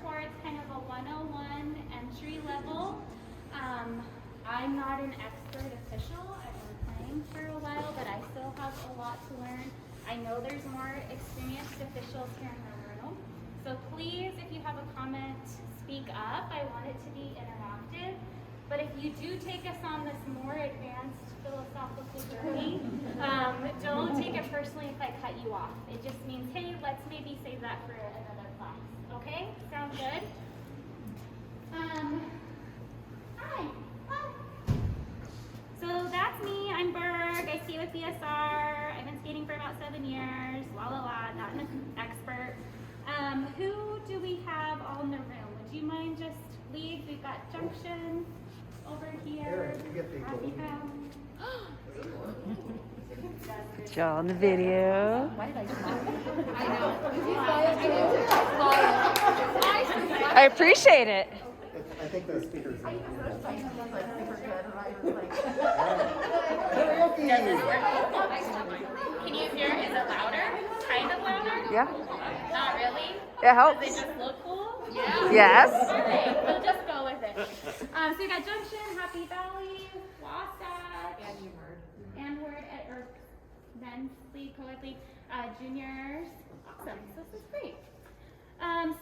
towards kind of a 101 entry level. I'm not an expert official. I've been playing for a while, but I still have a lot to learn. I know there's more experienced officials here in the room. So please, if you have a comment, speak up. I want it to be interactive. But if you do take us on this more advanced philosophical journey, don't take it personally if I cut you off. It just means, hey, let's maybe save that for another class. Okay? Sound good? Hi. So that's me. I'm Berg. I skate with BSR. I've been skating for about 7 years. Not an expert. Who do we have all in the room? Would you mind just lead? We've got Junction over here. You get the It's y'all on the video. Why did I smile? I appreciate it. I think the speakers. Can you hear? Is it louder? Kind of louder? Yeah. Not really? It helps. Does it just look cool? Yeah. Yes. All right, we'll just go with it. So we got Junction, Happy Valley, Wasatch, and Word or Vensley, Coedley, juniors. Awesome. So this is great.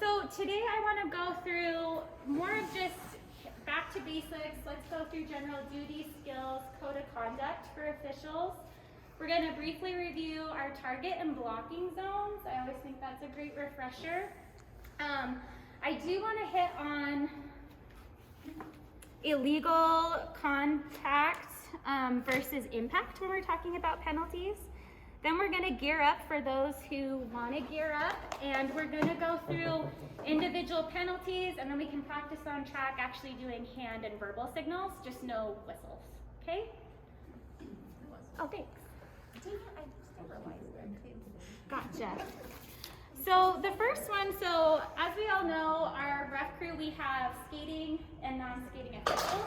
So today I want to go through more of just back to basics. Let's go through general duty, skills, code of conduct for officials. We're going to briefly review our target and blocking zones. I always think that's a great refresher. I do want to hit on illegal contact versus impact when we're talking about penalties. Then we're going to gear up for those who want to gear up, and we're going to go through individual penalties, and then we can practice on track actually doing hand and verbal signals, just no whistles. Okay? Oh, thanks. Gotcha. So the first one, so as we all know, our ref crew, we have skating and non-skating officials.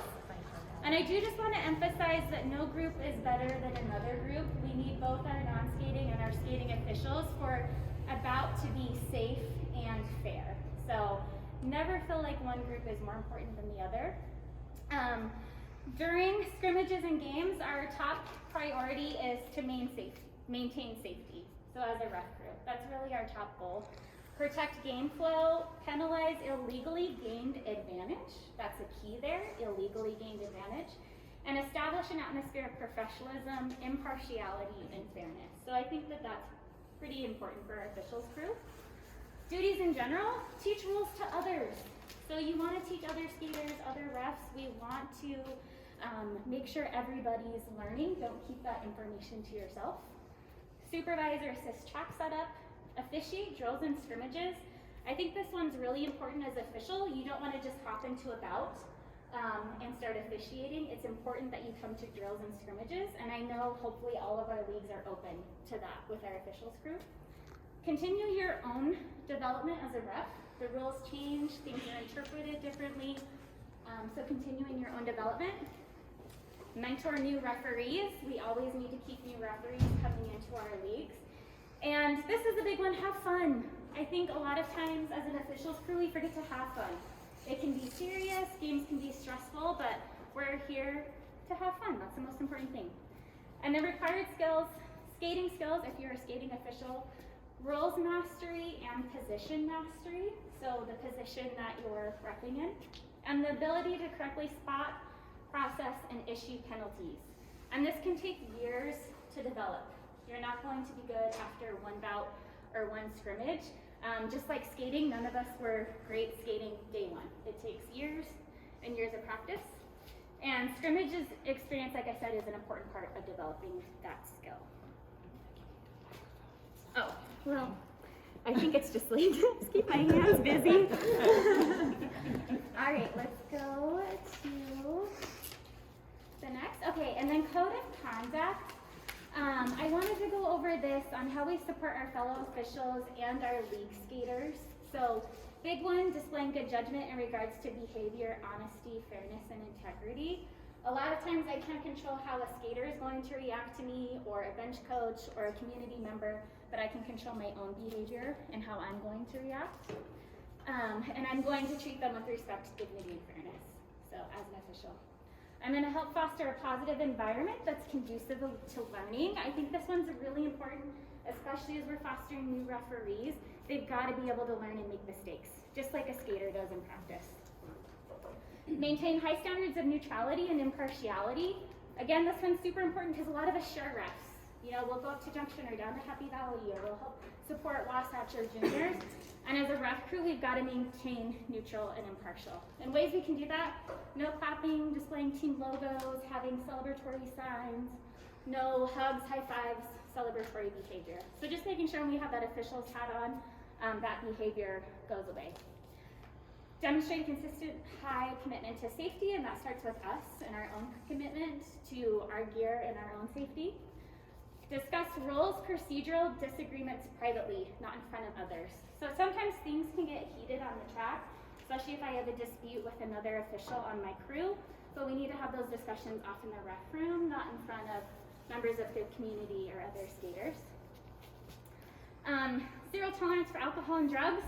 And I do just want to emphasize that no group is better than another group. We need both our non-skating and our skating officials for about to be safe and fair. So never feel like one group is more important than the other. During scrimmages and games, our top priority is to maintain safety. So as a ref crew, that's really our top goal. Protect game flow, penalize illegally gained advantage. That's a key there, illegally gained advantage. And establish an atmosphere of professionalism, impartiality, and fairness. So I think that that's pretty important for our officials crew. Duties in general, teach rules to others. So you want to teach other skaters, other refs. We want to make sure everybody's learning. Don't keep that information to yourself. Supervise or assist track setup. Officiate drills and scrimmages. I think this one's really important as official. You don't want to just hop into a bout and start officiating. It's important that you come to drills and scrimmages, and I know hopefully all of our leagues are open to that with our officials crew. Continue your own development as a ref. The rules change, things are interpreted differently, so continuing your own development. Mentor new referees. We always need to keep new referees coming into our leagues. And this is a big one, have fun. I think a lot of times as an officials crew, we forget to have fun. It can be serious, games can be stressful, but we're here to have fun. That's the most important thing. And then required skills, skating skills if you're a skating official, rules mastery and position mastery, so the position that you're repping in, and the ability to correctly spot, process, and issue penalties. And this can take years to develop. You're not going to be good after one bout or one scrimmage. Just like skating, none of us were great skating day one. It takes years and years of practice. And scrimmages experience, like I said, is an important part of developing that skill. Oh, well, I think it's just like, just keep my hands busy. All right, let's go to the next. Okay, and then code of conduct. I wanted to go over this on how we support our fellow officials and our league skaters. So, big one, displaying good judgment in regards to behavior, honesty, fairness, and integrity. A lot of times I can't control how a skater is going to react to me, or a bench coach, or a community member, but I can control my own behavior and how I'm going to react. And I'm going to treat them with respect, dignity, and fairness. So as an official. I'm going to help foster a positive environment that's conducive to learning. I think this one's really important, especially as we're fostering new referees. They've got to be able to learn and make mistakes, just like a skater does in practice. Maintain high standards of neutrality and impartiality. Again, this one's super important because a lot of us share refs. You know, we'll go up to Junction or down to Happy Valley, or we'll help support Wasatch or juniors. And as a ref crew, we've got to maintain neutral and impartial. And ways we can do that: no clapping, displaying team logos, having celebratory signs, no hugs, high fives, celebratory behavior. So just making sure when we have that officials hat on, that behavior goes away. Demonstrate a consistent high commitment to safety, and that starts with us and our own commitment to our gear and our own safety. Discuss rules, procedural disagreements privately, not in front of others. So sometimes things can get heated on the track, especially if I have a dispute with another official on my crew, but we need to have those discussions off in the ref room, not in front of members of the community or other skaters. Zero tolerance for alcohol and drugs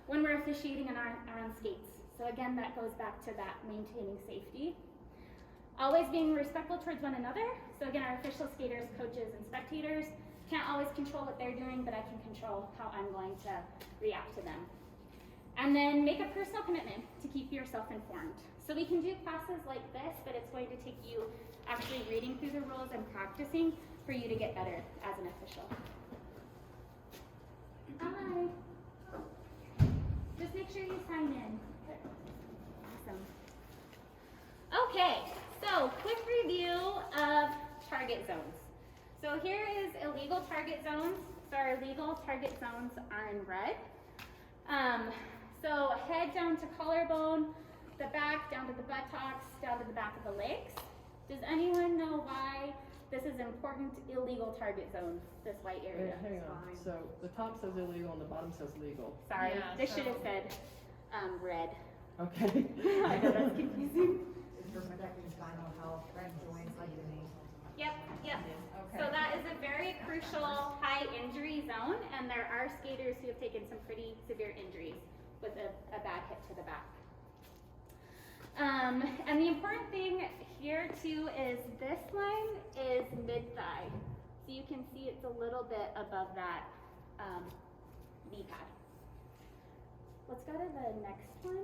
when we're officiating on skates. So again, that goes back to that maintaining safety. Always being respectful towards one another. So again, our official skaters, coaches, and spectators can't always control what they're doing, but I can control how I'm going to react to them. And then make a personal commitment to keep yourself informed. So we can do classes like this, but it's going to take you actually reading through the rules and practicing for you to get better as an official. Hi. Just make sure you sign in. Awesome. Okay, so quick review of target zones. So here is illegal target zones. So our illegal target zones are in red. So head down to collarbone, the back down to the buttocks, down to the back of the legs. Does anyone know why this is important illegal target zone, this white area? Hang on. So the top says illegal and the bottom says legal. Sorry, Yeah, this should have said red. Okay. I know that's confusing. Is for protecting spinal health, right joints, like the knee. Yep. Okay. So that is a very crucial high injury zone, and there are skaters who have taken some pretty severe injuries with a bad hit to the back. And the important thing here too is this line is mid-thigh. So you can see it's a little bit above that knee pad. Let's go to the next one.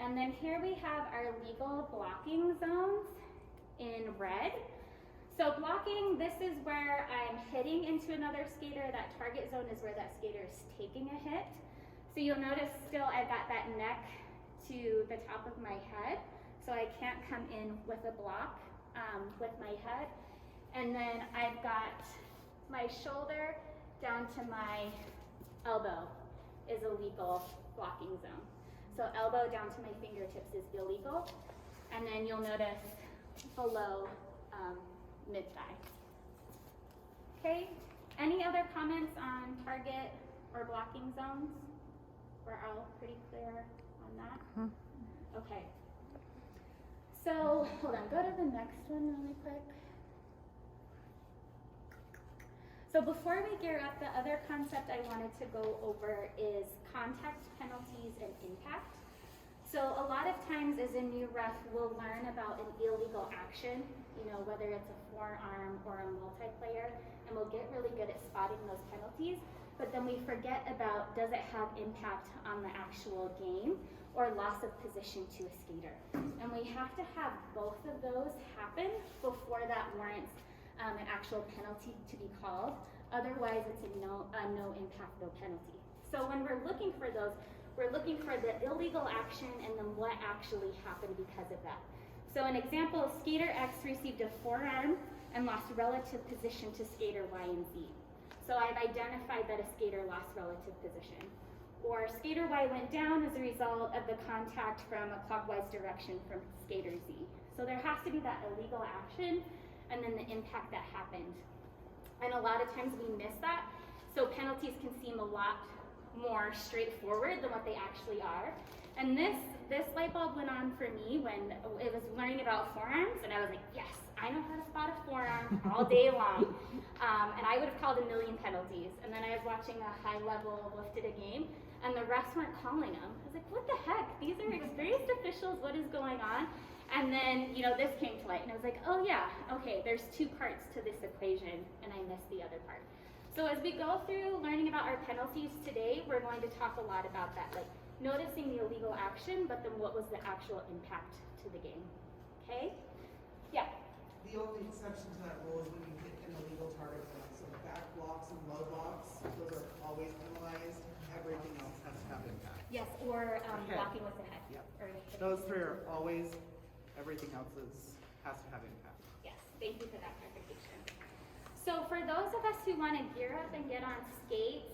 And then here we have our legal blocking zones in red. So blocking, this is where I'm hitting into another skater. That target zone is where that skater is taking a hit. So you'll notice still I've got that neck to the top of my head. So I can't come in with a block with my head. And then I've got my shoulder down to my elbow is a legal blocking zone. So elbow down to my fingertips is illegal. And then you'll notice below mid-thigh. Okay, any other comments on target or blocking zones? We're all pretty clear on that? Okay. So, hold on, go to the next one really quick. So before we gear up, the other concept I wanted to go over is contact, penalties, and impact. So a lot of times as a new ref, we'll learn about an illegal action, you know, whether it's a forearm or a multiplayer, and we'll get really good at spotting those penalties, but then we forget about, does it have impact on the actual game or loss of position to a skater? And we have to have both of those happen before that warrants an actual penalty to be called. Otherwise, it's a no impact, no penalty. So when we're looking for those, we're looking for the illegal action and then what actually happened because of that. So an example, skater X received a forearm and lost relative position to skater Y and Z. So I've identified that a skater lost relative position. Or skater Y went down as a result of the contact from a clockwise direction from skater Z. So there has to be that illegal action and then the impact that happened. And a lot of times we miss that. So penalties can seem a lot more straightforward than what they actually are. And this light bulb went on for me when it was learning about forearms, and I was like, yes, I know how to spot a forearm all day long. And I would have called a million penalties. And then I was watching a high level Officiating game, and the refs weren't calling them. I was like, what the heck? These are experienced officials. What is going on? And then, this came to light, and I was like, oh yeah, okay, there's two parts to this equation, and I missed the other part. So as we go through learning about our penalties today, we're going to talk a lot about that, like noticing the illegal action, but then what was the actual impact to the game. Okay? Yeah. The only exception to that rule is when you hit an illegal target zone. So back blocks and low blocks, those are always penalized. Everything else has to have impact. Yes, or blocking with the head. Yep. Or Those three are always, everything else has to have impact. Yes, thank you for that clarification. So for those of us who want to gear up and get on skates,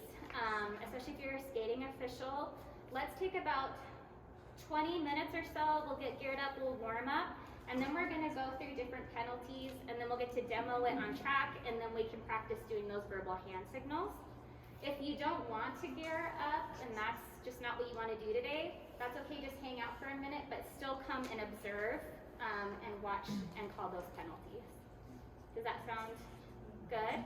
especially if you're a skating official, let's take about 20 minutes or so. We'll get geared up, we'll warm up, and then we're going to go through different penalties, and then we'll get to demo it on track, and then we can practice doing those verbal hand signals. If you don't want to gear up, and that's just not what you want to do today, that's okay, just hang out for a minute, but still come and observe and watch and call those penalties. Does that sound good?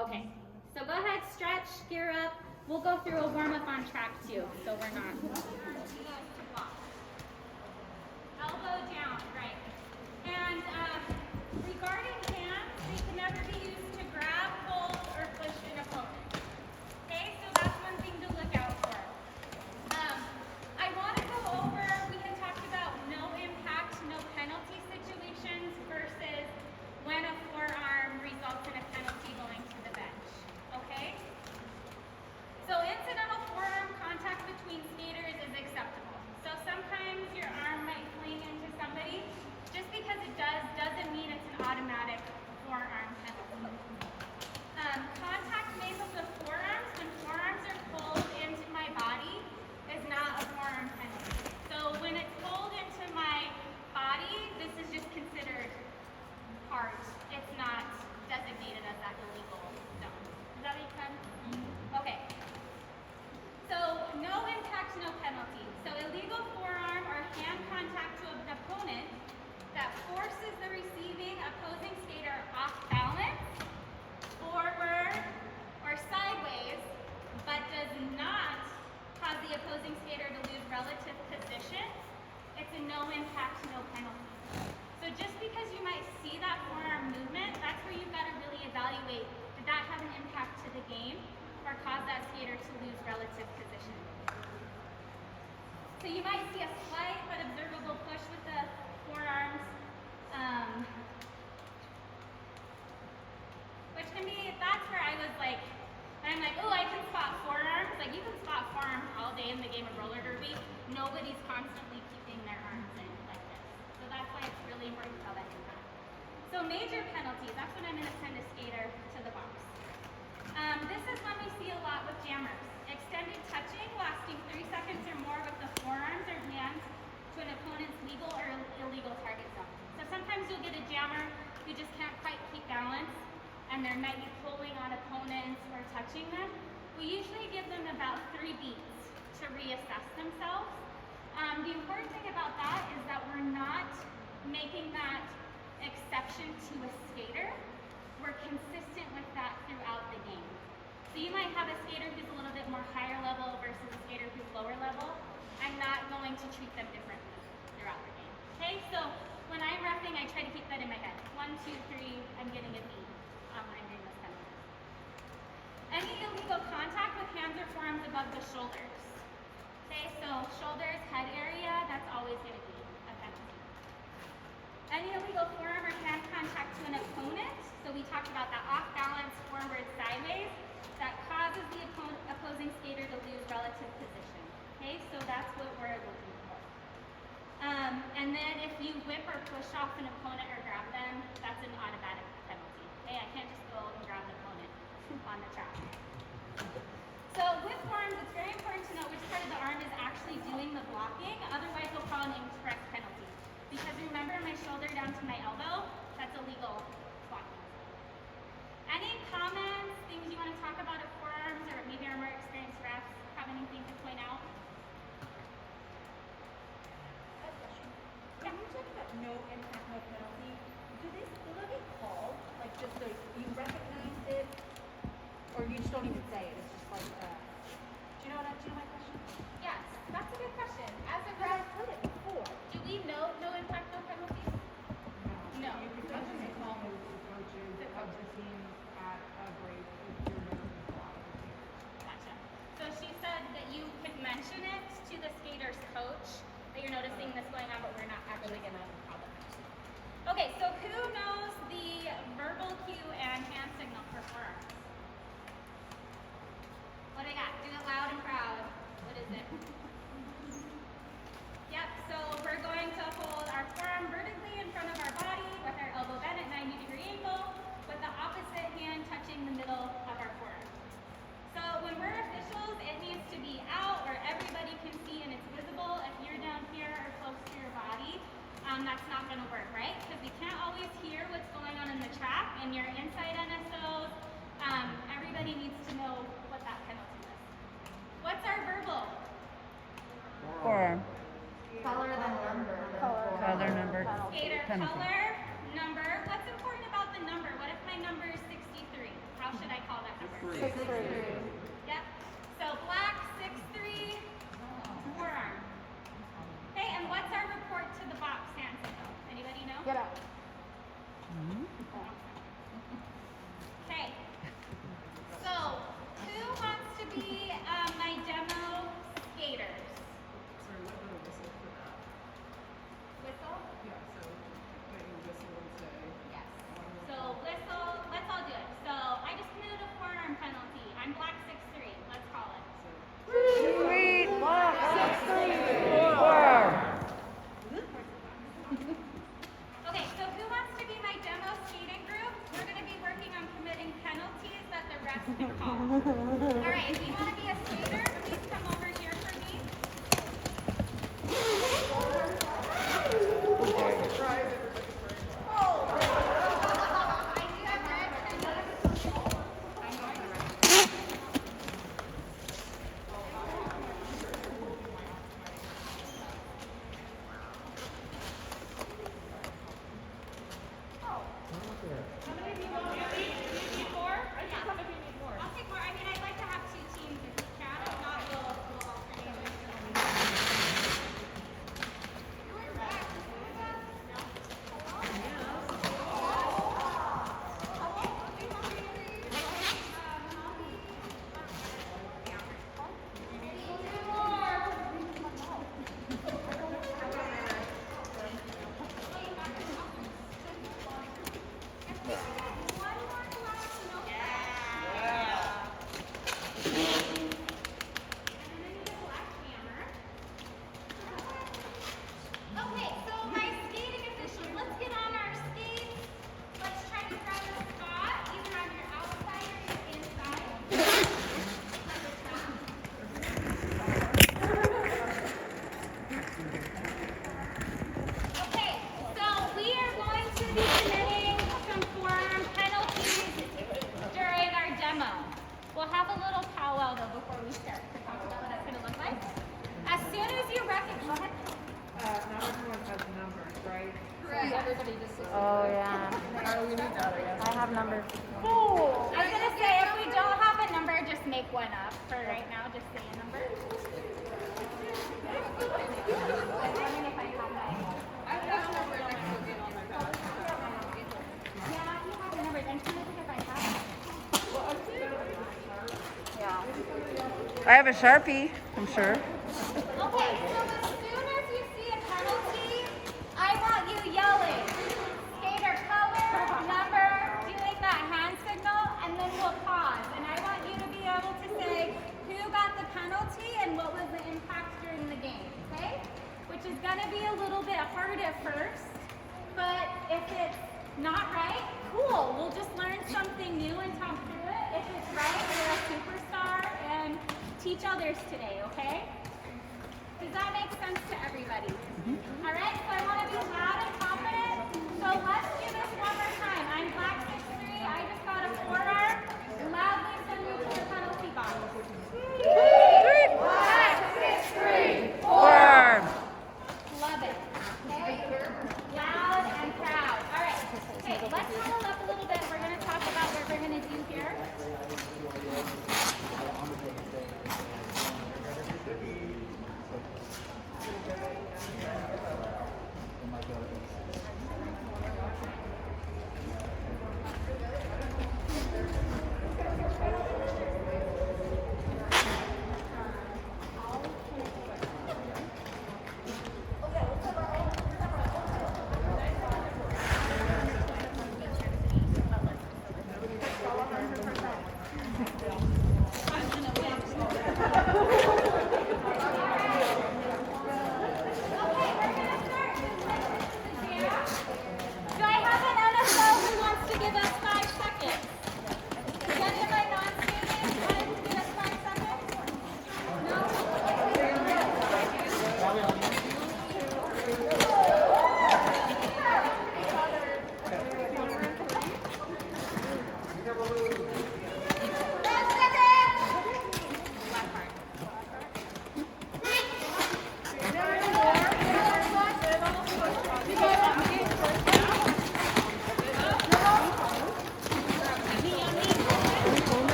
Okay, so go ahead, stretch, gear up. We'll go through a warm up on track too, so we're not. Elbow down, right. And regarding hands, they can never be used to grab, hold, or push an opponent. Okay, so that's one thing to look out for. I want to go over, we had talked about no impact, no penalty situations versus when a forearm results in a penalty going to the bench. Okay? So incidental forearm contact between skaters is acceptable. So sometimes your arm might fling into somebody. Just because it doesn't mean it's an automatic forearm penalty. Contact made with the forearms, when forearms are pulled into my body, is not a forearm penalty. So when it's pulled into my body, this is just considered part. It's not designated as that illegal zone. Does that make sense? Okay. So no impact, no penalty. So illegal forearm or hand contact to an opponent that forces the receiving opposing skater off balance, forward, or sideways, but does not cause the opposing skater to lose relative position, it's a no impact, no penalty. So just because you might see that forearm movement, that's where you've got to really evaluate, did that have an impact to the game or cause that skater to lose relative position? So you might see a slight but observable push with the forearms, which can be, that's where I was like, I'm like, oh, I can spot forearms. Like, you can spot forearms all day in the game of roller derby. Nobody's constantly keeping their arms in like this. So that's why it's really important to tell that impact. So major penalties, that's when I'm going to send a skater to the box. This is one we see a lot with jammers. Extended touching lasting 3 seconds or more with the forearms or hands to an opponent's legal or illegal target zone. So sometimes you'll get a jammer who just can't quite keep balance, and they might be pulling on opponents or touching them. We usually give them about 3 beats to reassess themselves. The important thing about that is that we're not making that exception to a skater. We're consistent with that throughout the game. So you might have a skater who's a little bit more higher level versus a skater who's lower level. I'm not going to treat them differently throughout the game. Okay, so when I'm reffing, I try to keep that in my head. 1, 2, 3, I'm getting a beat. I'm doing this kind of thing. Any illegal contact with hands or forearms above the shoulders. Okay, so shoulders, head area, that's always going to be a penalty. Any illegal forearm or hand contact to an opponent, so we talked about that off balance, forward, sideways, that causes the opposing skater to lose relative position. Okay, so that's what we're looking for. And then if you whip or push off an opponent or grab them, that's an automatic penalty. Okay, I can't just go and grab an opponent on the track. So with forearms, it's very important to know which part of the arm is actually doing the blocking, otherwise we'll call an incorrect penalty. Because remember, my shoulder down to my elbow, that's illegal blocking. Any comments, things you want to talk about at forearms, or maybe our more experienced refs have anything to point out? When you talk about no impact, no penalty, do Or you just don't even say it, it's just like, do you know my question? Yes, that's a good question. As a Because ref, I've heard it before. do we know no impact, no penalties? No. You could definitely call the coaches of the team at a break if you're going to be out of the team. Gotcha. So she said that you could mention it to the skater's coach that you're noticing this going on, but we're not actually gonna call them. Okay, so who knows the verbal cue and hand signal for forearms? What do I got? Do it loud and proud. What is it? Yep, so we're going to hold our forearm vertically in front of our body with our elbow bent at 90-degree angle with the opposite hand touching the middle of our forearm. So when we're officials, it needs to be out where everybody can see and it's visible. If you're down here or close to your body, that's not going to work, right? Because we can't always hear what's going on in the track and your inside NSOs. Everybody needs to know what that penalty is. What's our verbal? Forearm. Color than number. Color number. Skater Penalty. color, number. What's important about the number? What if my number is 63? How should I call that number? 6'3". Yep. So black, 6'3", forearm. Okay, and what's our report to the box hand signal? Anybody know? Get up. Okay. So, who wants to be my demo skaters? Sorry, what little whistle for that? Whistle? Yeah, so that you whistle and say. Yes. So whistle, let's all do it. So I just committed a forearm penalty. I'm black 6'3". Let's call it. Sweet. Forearm. Okay, so who wants to be my demo skating group? We're going to be working on committing penalties that the refs can call. All right, if you want to be a skater, please come over here for me. I do have red pennies. How many of you want to be? Do you need more? I think some of you need more. I'll take more. I mean, I'd like to have 2 teams if we can. If not, we'll alternate. Okay, so my skating officials, let's get on our skates. Let's try to grab a spot, either on your outside or your inside. Okay, so we are going to be committing some forearm penalties during our demo. We'll have a little powwow though before we start to talk about what that's going to look like. As soon as you recognize, Not everyone has numbers, right? Oh yeah. I have numbers. I was gonna say if we don't have a number, just make one up. For right now, just say a number. I'm wondering if I have my. Yeah, you have the numbers. I'm trying to think if I have them. Yeah. I have a Sharpie, I'm sure. Okay, so as soon as you see a penalty, I want you yelling. Skater color, number, doing that hand signal, and then we'll pause. And I want you to be able to say who got the penalty and what was the impact during the game, okay? Which is gonna be a little bit hard at first, but if it's not right, cool. We'll just learn something new and talk through it. If it's right, we're a superstar and teach others today, okay? Does that make sense to everybody? All right, so I want to be loud and confident. So let's do this one more time. I'm black 6'3". I just got a forearm. Loudly send me to the penalty box. Black 6'3". Forearm. Love it. Okay? Loud and proud. All right. Okay, let's huddle up a little bit. We're going to talk about what we're going to do here.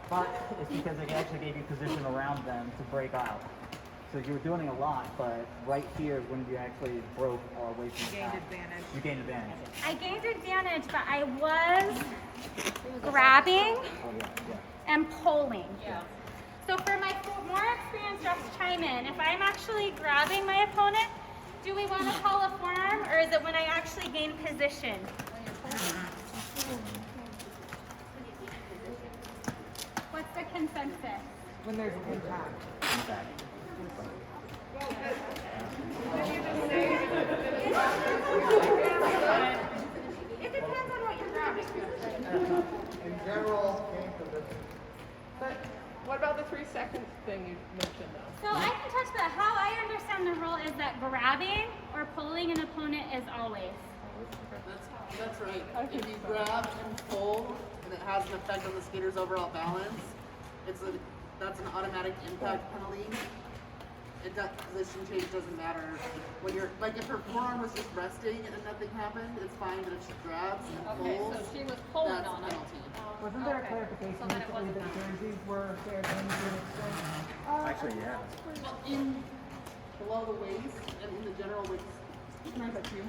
but it's because it actually gave you position around them to break out. So you were doing a lot, but right here is when you actually broke away from the path. You gained advantage. I gained advantage, but I was grabbing Oh, yeah. and pulling. So for my more experienced refs chime in, if I'm actually grabbing my opponent, do we want to call a forearm, or is it when I actually gain position? What's the consensus? When there's an impact. Impact. It depends on what you're grabbing. In general, game position. But what about the 3-second thing you mentioned though? So I can touch that. How I understand the rule is that grabbing or pulling an opponent is always. That's right. If you grab and pull, and it has an effect on the skater's overall balance, that's an automatic impact penalty. Position change doesn't matter. When you're like, if her forearm was just resting and nothing happened, it's fine. But if she grabs and pulls, so she was pulling that's on a it. penalty. Wasn't there a clarification So then it recently wasn't that that. jerseys were fair game to an extent? Actually, yeah. In below the waist and in the general waist. Can I touch you?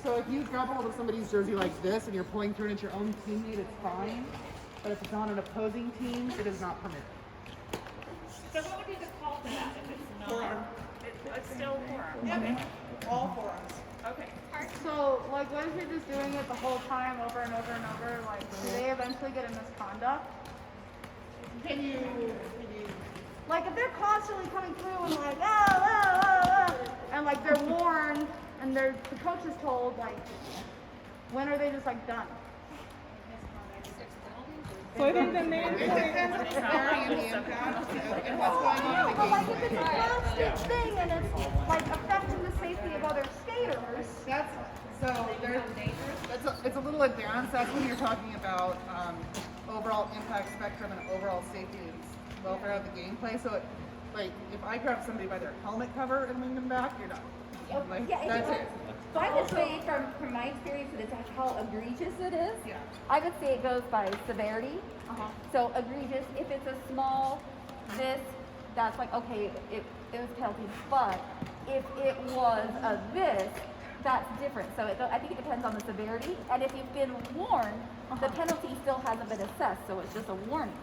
So if you grab hold of somebody's jersey like this and you're pulling through it at your own teammate, it's fine. But if it's on an opposing team, it is not permitted. So what would be the call for that if it's not? Forearm. It's still forearm. Okay. All forearms. Okay. So, like, what if you're just doing it the whole time over and over and over? Like, do they eventually get a misconduct? Can you Like, if they're constantly coming through and like, and like they're warned and the coach is told, like, when are they just like done? So I think the main It depends on the severity of the impact and what's going on in the But like, game. if it's a constant thing and it's like affecting the safety of other skaters, That's so there's it's a little advanced. That's when you're talking about overall impact spectrum and overall safety and welfare of the gameplay. So like if I grab somebody by their helmet cover and wing them back, you're done. Like, Yeah, that's it. So I would say from my experience that it's how egregious it is. Yeah. I would say it goes by severity. So egregious, if it's a small this, that's like, okay, it was penalty. But if it was a this, that's different. So I think it depends on the severity. And if you've been warned, the penalty still hasn't been assessed, so it's just a warning.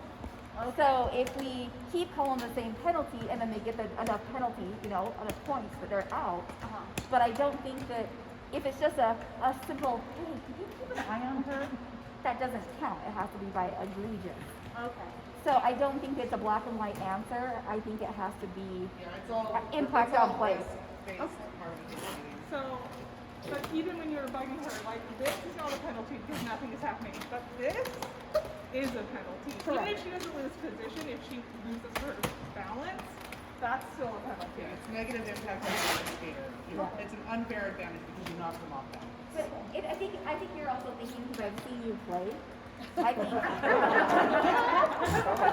So if we keep calling the same penalty and then they get enough penalty, enough points that they're out. But I don't think that if it's just a simple, hey, can you keep an eye on her? That doesn't count. It has to be by egregious. Okay. So I don't think it's a black and white answer. I think it has to be Yeah, it's all impact it's all on play. based part of the game. So, but even when you're bugging her, like, this is not a penalty because nothing is happening, but this is a penalty. Even if she doesn't lose position, if she loses her balance, that's still a penalty. Yeah, it's negative impact on the skater. It's an unfair advantage because you knocked them off balance. But I think you're also thinking, because I've seen you play. I think.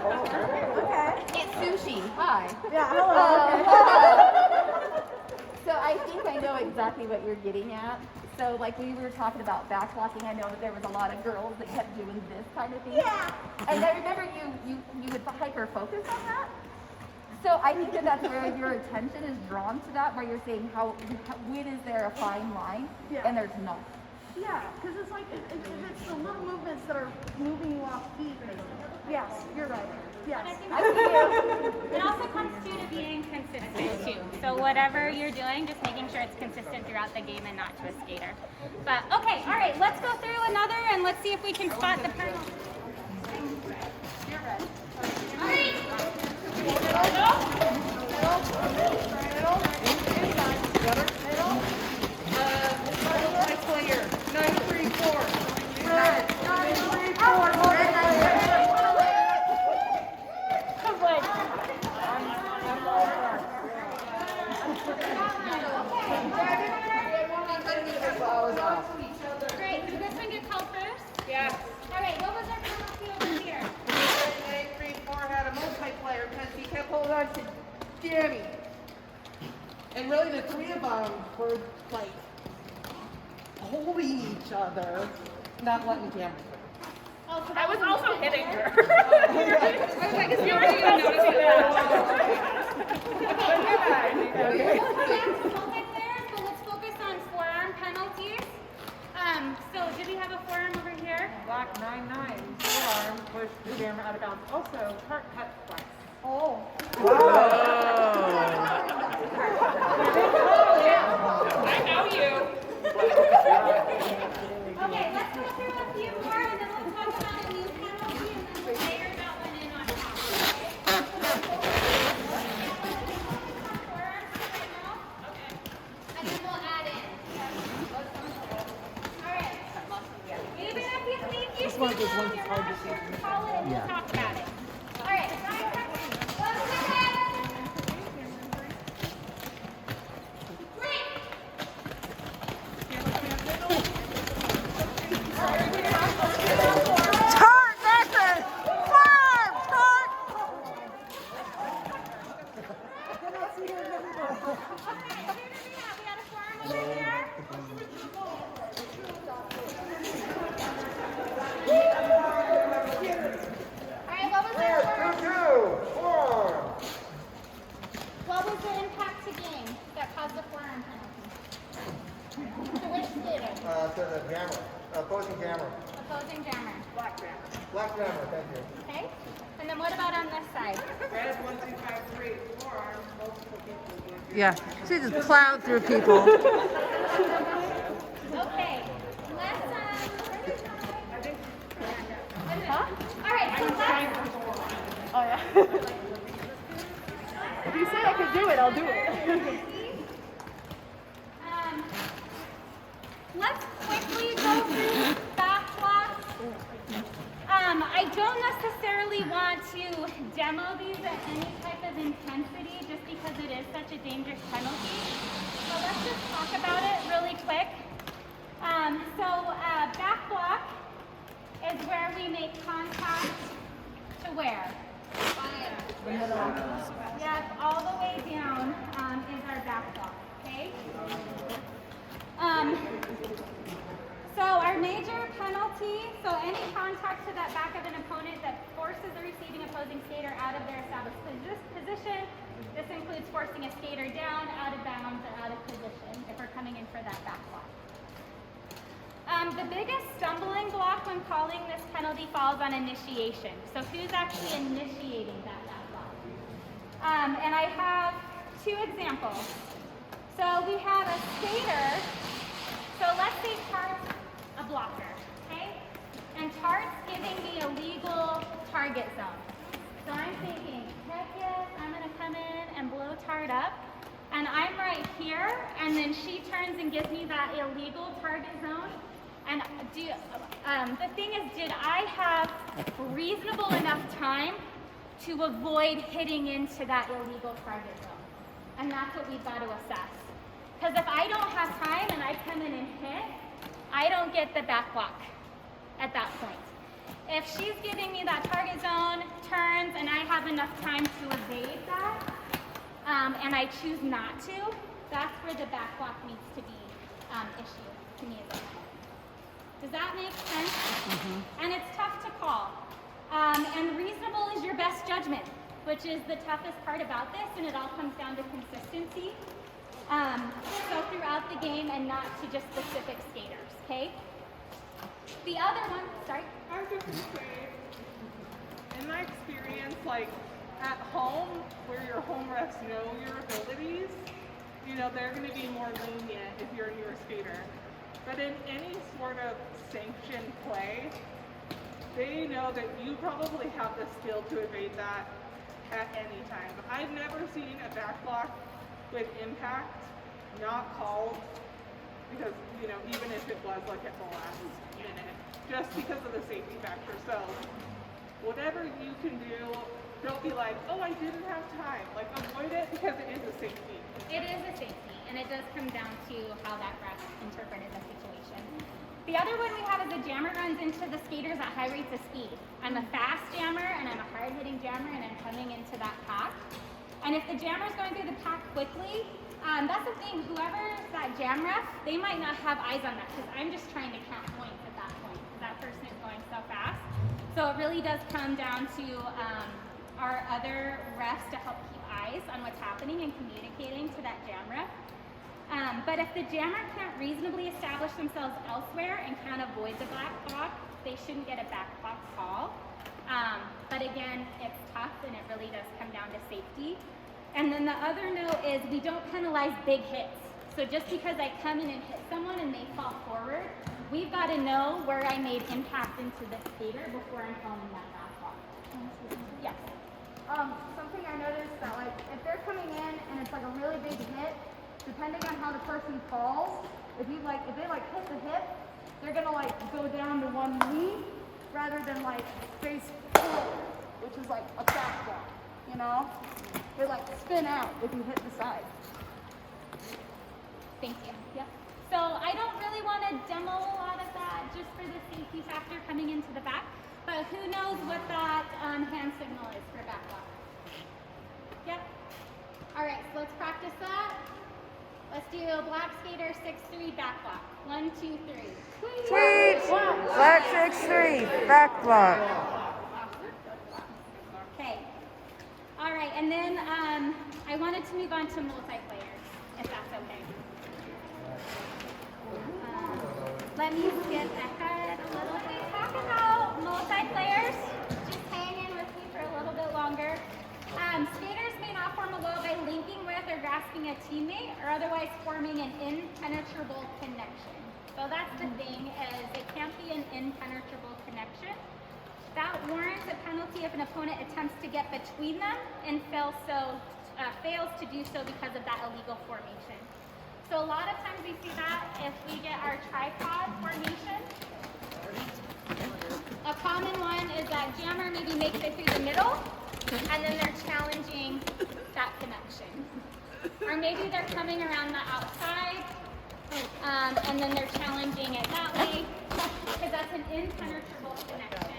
Okay. It's sushi. Hi. yeah, hello. So I think I know exactly what you're getting at. So like we were talking about backblocking, I know that there was a lot of girls that kept doing this kind of thing. Yeah. And I remember you would hyper focus on that. So I think that's where your attention is drawn to that, where you're saying when is there a fine line, Yeah. and there's not. Yeah, because it's like, if it's the little movements that are moving you off feet. Yes, you're right. Yes. It also comes to being consistent too. So whatever you're doing, just making sure it's consistent throughout the game and not to a skater. But okay, all right, let's go through another and let's see if we can spot the penalty. You're ready. All right. Player 934. Great. Did this one get called first? Yes. All right. What was our penalty over here? 934 had a multiplayer because he kept holding on to Danny. And really the three of them were like holding each other, not letting Danny through. Oh, so I was also hitting her. I push the jammer out of bounds. Also, Tart cut twice. Oh. I know you. Okay, let's go through a few more and then we'll talk about a new penalty and then we'll layer that one in on top. Okay? And then we'll add in. Alright. Even if you think you should know, you're not sure, call it and we'll talk about it. Alright, 9 seconds. 1 second. Break. Tart, Nathan! Farm! Tart! Okay, who did we have? We had a farm over there. Alright, what was the What was the impact to game that caused the forearm penalty? To which skater? To the jammer, opposing jammer. Opposing jammer. Black jammer, thank you. Okay? And then what about on this side? Red, 1, 2, 5, 3, forearm, multiple people. Yeah, she just plowed through people. Okay. Let's Huh? Alright, so let's Oh yeah. If you say I could do it, I'll do it. Let's quickly go through back blocks. I don't necessarily want to demo these at any type of intensity just because it is such a dangerous penalty. So let's just talk about it really quick. Back block is where we make contact to where? Yes, all the way down is our back block, okay? So our major penalty, so any contact to that back of an opponent that forces the receiving opposing skater out of their established position. This includes forcing a skater down, out of bounds, or out of position if we're coming in for that back block. The biggest stumbling block when calling this penalty falls on initiation. So who's actually initiating that back block? And I have 2 examples. So we have a skater. So let's say Tart's a blocker, okay? And Tart's giving me a legal target zone. So I'm thinking, heck yes, I'm gonna come in and blow Tart up. And I'm right here, and then she turns and gives me that illegal target zone. And the thing is, did I have reasonable enough time to avoid hitting into that illegal target zone? And that's what we've got to assess. Because if I don't have time and I come in and hit, I don't get the back block at that point. If she's giving me that target zone, turns, and I have enough time to evade that, and I choose not to, that's where the back block needs to be issued to me as a penalty. Does that make sense? Mm-hmm. And it's tough to call. And reasonable is your best judgment, which is the toughest part about this, and it all comes down to consistency. So throughout the game and not to just specific skaters, okay? The other one, sorry? I was just going to say, in my experience, like at home, where your home refs know your abilities, you know, they're going to be more lenient if you're a newer skater. But in any sort of sanctioned play, they know that you probably have the skill to evade that at any time. I've never seen a back block with impact not called because, you know, even if it was like at the last minute, just because of the safety factor. So whatever you can do, don't be like, oh, I didn't have time. Like, avoid it because it is a safety. It is a safety, and it does come down to how that ref interpreted the situation. The other one we have is a jammer runs into the skaters at high rates of speed. I'm a fast jammer, and I'm a hard-hitting jammer, and I'm coming into that pack. And if the jammer's going through the pack quickly, that's the thing, whoever's that jam ref, they might not have eyes on that, because I'm just trying to count points at that point, because that person is going so fast. So it really does come down to our other refs to help keep eyes on what's happening and communicating to that jam ref. But if the jammer can't reasonably establish themselves elsewhere and can't avoid the back block, they shouldn't get a back block call. it's tough and it really does come down to safety. And then the other note is we don't penalize big hits. So just because I come in and hit someone and they fall forward, we've got to know where I made impact into the skater before I'm calling that back off. Yes. Something I noticed that like if they're coming in and it's like a really big hit, depending on how the person falls, if they like hit the hip, they're gonna like go down to one knee rather than like face forward, which is like a back block, you know? They like spin out if you hit the side. Thank you. Yep. So I don't really want to demo a lot of that just for the safety factor coming into the back, but who knows what that hand signal is for back block. Yep. All right, so let's practice that. Let's do black skater 6-3 back block. 1, 2, 3. Tweet! Black 6-3, back block. Okay. All right, and then I wanted to move on to multiplayer, if that's okay. Let me skip ahead a little bit. Talk about multiplayers. Just hang in with me for a little bit longer. Skaters may not form a wall by linking with or grasping a teammate or otherwise forming an impenetrable connection. So that's the thing, is it can't be an impenetrable connection. That warrants a penalty if an opponent attempts to get between them and fails to do so because of that illegal formation. So a lot of times we see that if we get our tripod formation. A common one is that jammer maybe makes it through the middle and then they're challenging that connection. Or maybe they're coming around the outside and then they're challenging it that way because that's an impenetrable connection.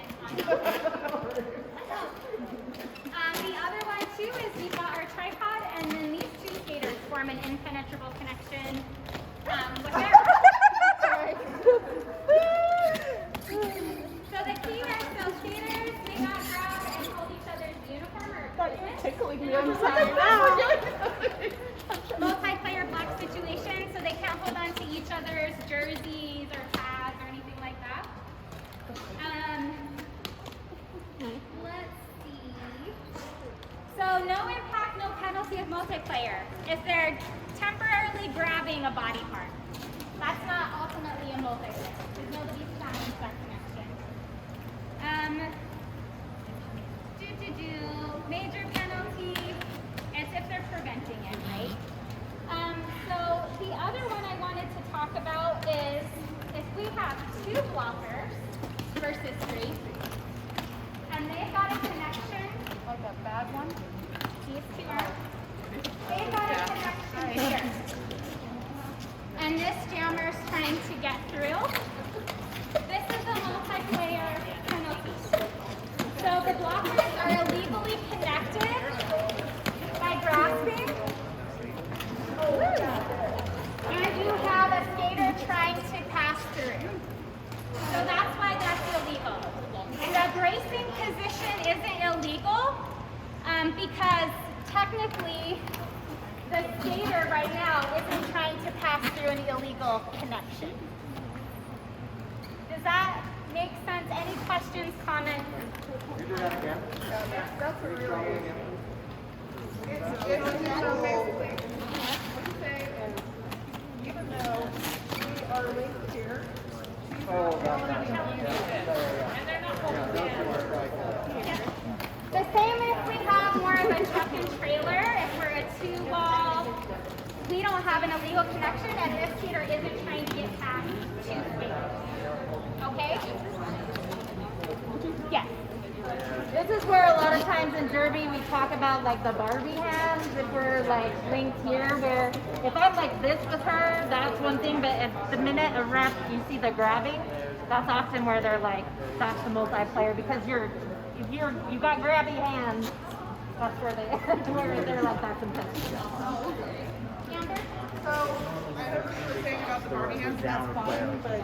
The other one too is we've got our tripod and then these two skaters form an impenetrable connection with their Sorry. So the key is, so skaters may not grab and hold each other's uniform or equipment. Tickling me. in a I'm sorry. multiplayer block situation, so they can't hold on to each other's jerseys or pads or anything like that. Let's see. So no impact, no penalty of multiplayer. If they're temporarily grabbing a body part, that's not ultimately a multiplayer because nobody's challenged that connection. Major penalty, it's if they're preventing it, right? So the other one I wanted to talk about is if we have 2 blockers versus 3, and they've got a connection, Like a bad one. these 2 are, they've got a connection here. And this jammer's trying to get through. This is a multiplayer penalty. So the blockers are illegally connected by grasping. And you have a skater trying to pass through. So that's why that's illegal. The bracing position isn't illegal because technically the skater right now isn't trying to pass through an illegal connection. Does that make sense? Any questions, comments? You do that again? That's a really Try it good. again. It's so basically, what you say is, even though we are linked here, Oh, gotcha. And they're not holding hands. The same if we have more of a truck and trailer, if we're a 2-wall, we don't have an illegal connection and this skater isn't trying to get past 2 skaters. Okay? Yes. This is where a lot of times in Derby we talk about like the Barbie hands, if we're like linked here, where if I'm like this with her, that's one thing, but if the minute a ref, you see the grabbing, that's often where they're like, that's the multiplayer, because you got grabby hands, that's where where they're like, that's intentional. Amber? so I heard what you were saying about the Barbie hands, that's fine, but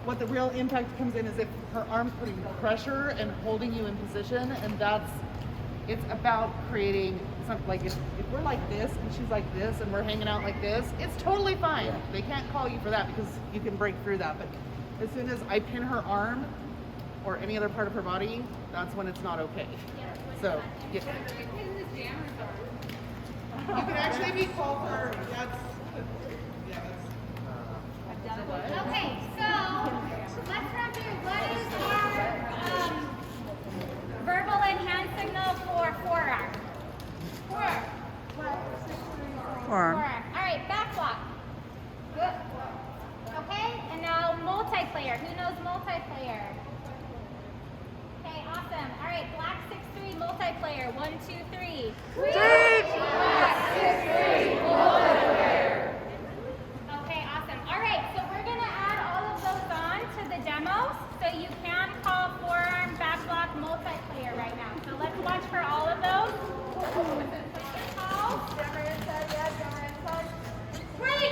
what the real impact comes in is if her arm's putting pressure and holding you in position, and it's about creating something like if we're like this and she's like this and we're hanging out like this, it's totally fine. They can't call you for that because you can break through that. But as soon as I pin her arm or any other part of her body, that's when it's not okay. So, yeah. You can actually be called for, Okay, so let's run through what is our verbal and hand signal for forearm. Forearm. All right, back block. Good. Okay, and now multiplayer. Who knows multiplayer? Okay, awesome. All right, black 6-3 multiplayer. 1, 2, 3. Teach! Black 6-3 multiplayer. Okay, awesome. All right, so we're gonna add all of those on to the demo, so you can call forearm, back block, multiplayer right now. So let's watch for all of those. Break!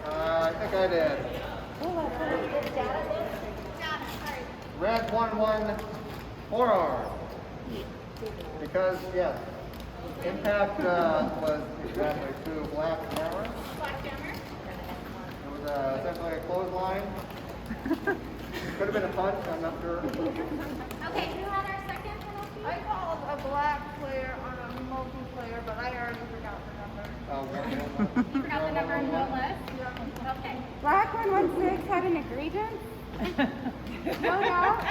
I think I did. Red 1-1 forearm. Because, yes, impact was exactly to black hammer. It was essentially a clothesline. Could have been a punch, I'm not sure. Okay, who had our second penalty? I called a black player on a multiplayer, but I already forgot the number. You forgot the number in the list? Okay. Black 116 had an egregious? No doubt.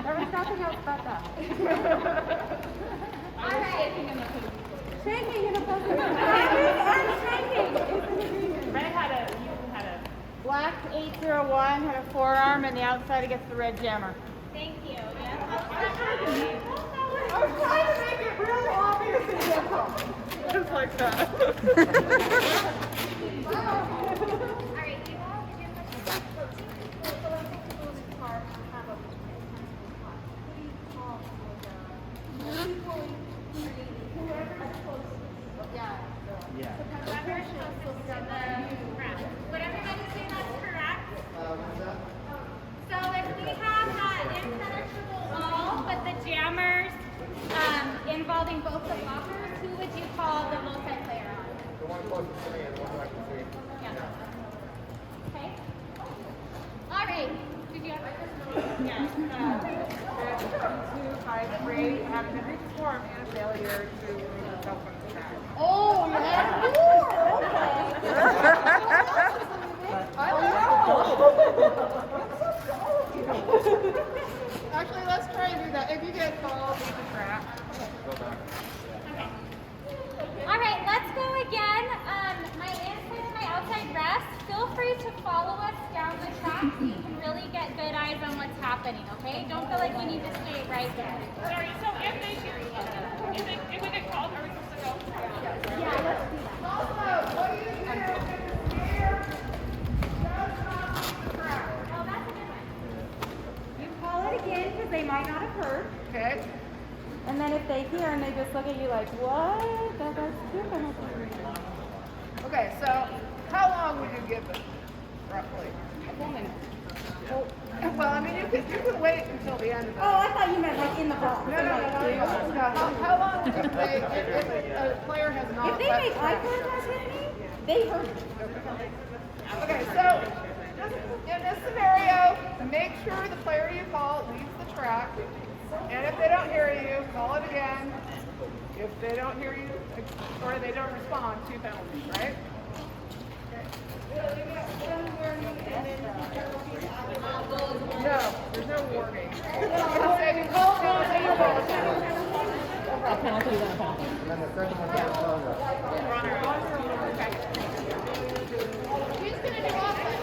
There was nothing else but that. All right. Shaking in a position. I'm shaking. It's an egregious. Red had a, you had a. Black 801 had a forearm, and the outside against the red jammer. Thank you. I was trying to make it real obvious and simple. Just like that. All right, Eva, did you have a Yeah. Would everybody say that's correct? So if we have that impenetrable wall, but the jammers involving both the blockers, who would you call the multiplayer on? The one closest to me and the one I can see. Yeah. Okay. All right. Did you have Yes. 253 had an egregious form and a failure to remove itself from the tag. Oh, yeah. Actually, let's try and do that. If you get called, leave the trap. Go back. Okay. All right, let's go again. My inside and my outside rest. Feel free to follow us down the track so you can really get good eyes on what's happening, okay? Don't feel like you need to stay right there. Sorry, so if we get called, are we supposed to go? Yeah, let's do that. Oh, that's a good one. You call it again because they might not have heard. Okay. And then if they hear and they just look at you like, what? That's your penalty. Okay, so how long would you give them, roughly? A full minute. Well, I mean, you could wait until the end of it. Oh, I thought you meant like in the box. No. How long would you wait if a player has not If they left make the eye track? contact with me, they heard me. Okay, so in this scenario, make sure the player you call leaves the track. And if they don't hear you, call it again. If they don't hear you, or they don't respond to penalties, right? No, there's no warning. If you call And then the second one is Who's gonna do offense?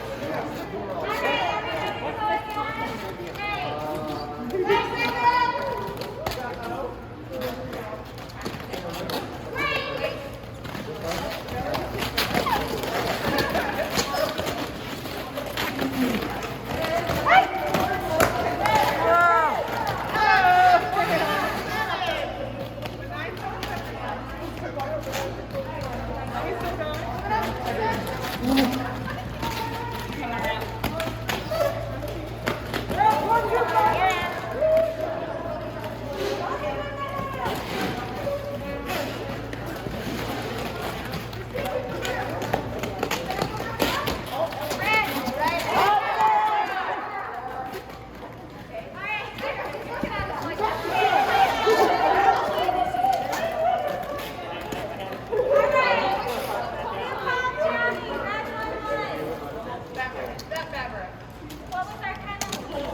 What was our penalty?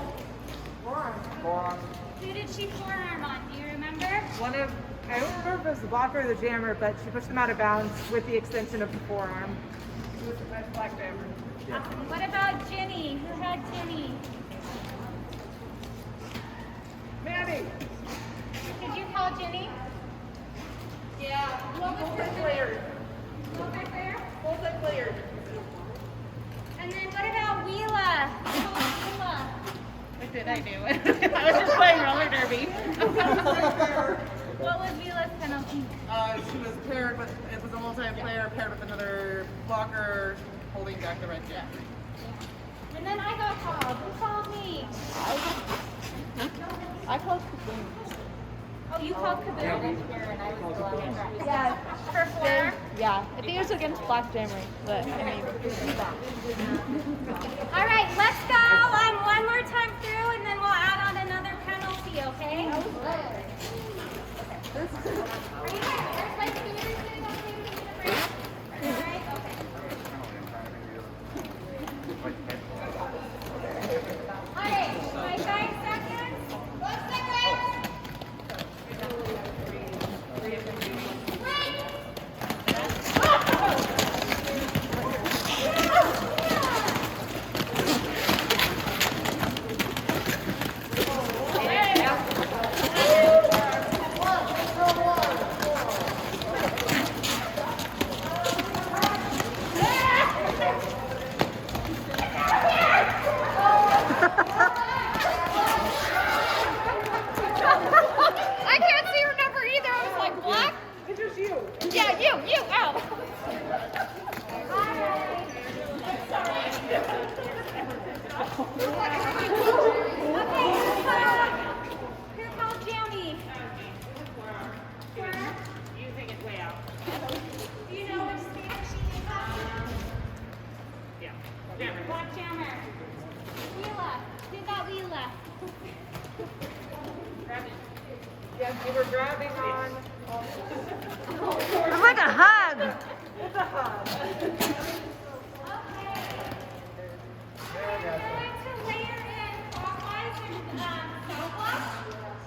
Who did she forearm on? Do you remember? I don't remember if it was the blocker or the jammer, but she pushed him out of bounds with the extension of the forearm. It was a black jammer. What about Jenny? Who had Jenny? Maddie. Did you call Jenny? Yeah. Cleared. Multi-player? Multi-cleared. And then what about Wheela? Who called Wheela? What did I do? I was just playing roller derby. What was Wheela's penalty? She was paired with, it was a multiplayer paired with another blocker holding back the red jam. And then I got called. Who called me? I called Kaboom. Oh, you called Kaboom? Yeah. For four? Yeah. I think it was against Black Jammer, but I mean. All right, let's go on one more time through, and then we'll add on another penalty, okay? Are you guys, are my scooters sitting on you? All right, okay. All right, my 5 seconds. 1 second. I can't see her number either. I was like, what? It's just you. Yeah, you. Oh. Who called Jamie? You think it's way out. Do you know which skater she is? Yeah. Jammer. Black Jammer. Wheela. Who got Wheela? Yes, you were grabbing on. It's like a hug. It's a hug. We're going to layer in clockwise and counterclockwise,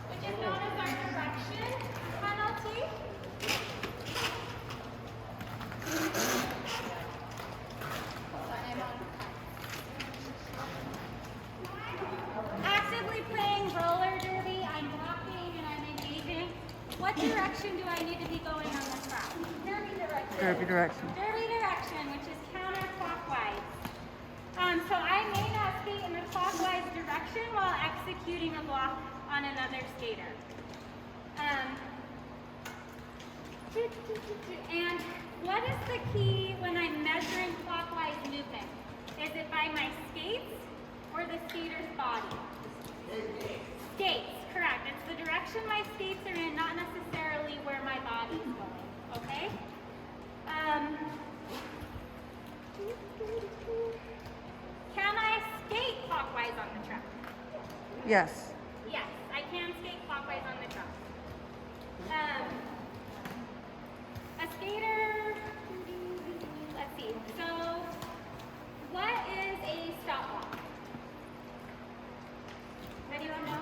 which is known as our direction penalty. Actively playing roller derby, I'm walking and I'm engaging. What direction do I need to be going on the track? Derby direction. Derby direction. Derby direction, which is counterclockwise. So I may not skate in the clockwise direction while executing a block on another skater. And what is the key when I'm measuring clockwise movement? Is it by my skates or the skater's body? Skates, correct. It's the direction my skates are in, not necessarily where my body's going, okay? Can I skate clockwise on the track? Yes. Yes, I can skate clockwise on the track. skater, let's see. So, what is a stop block? Anyone know?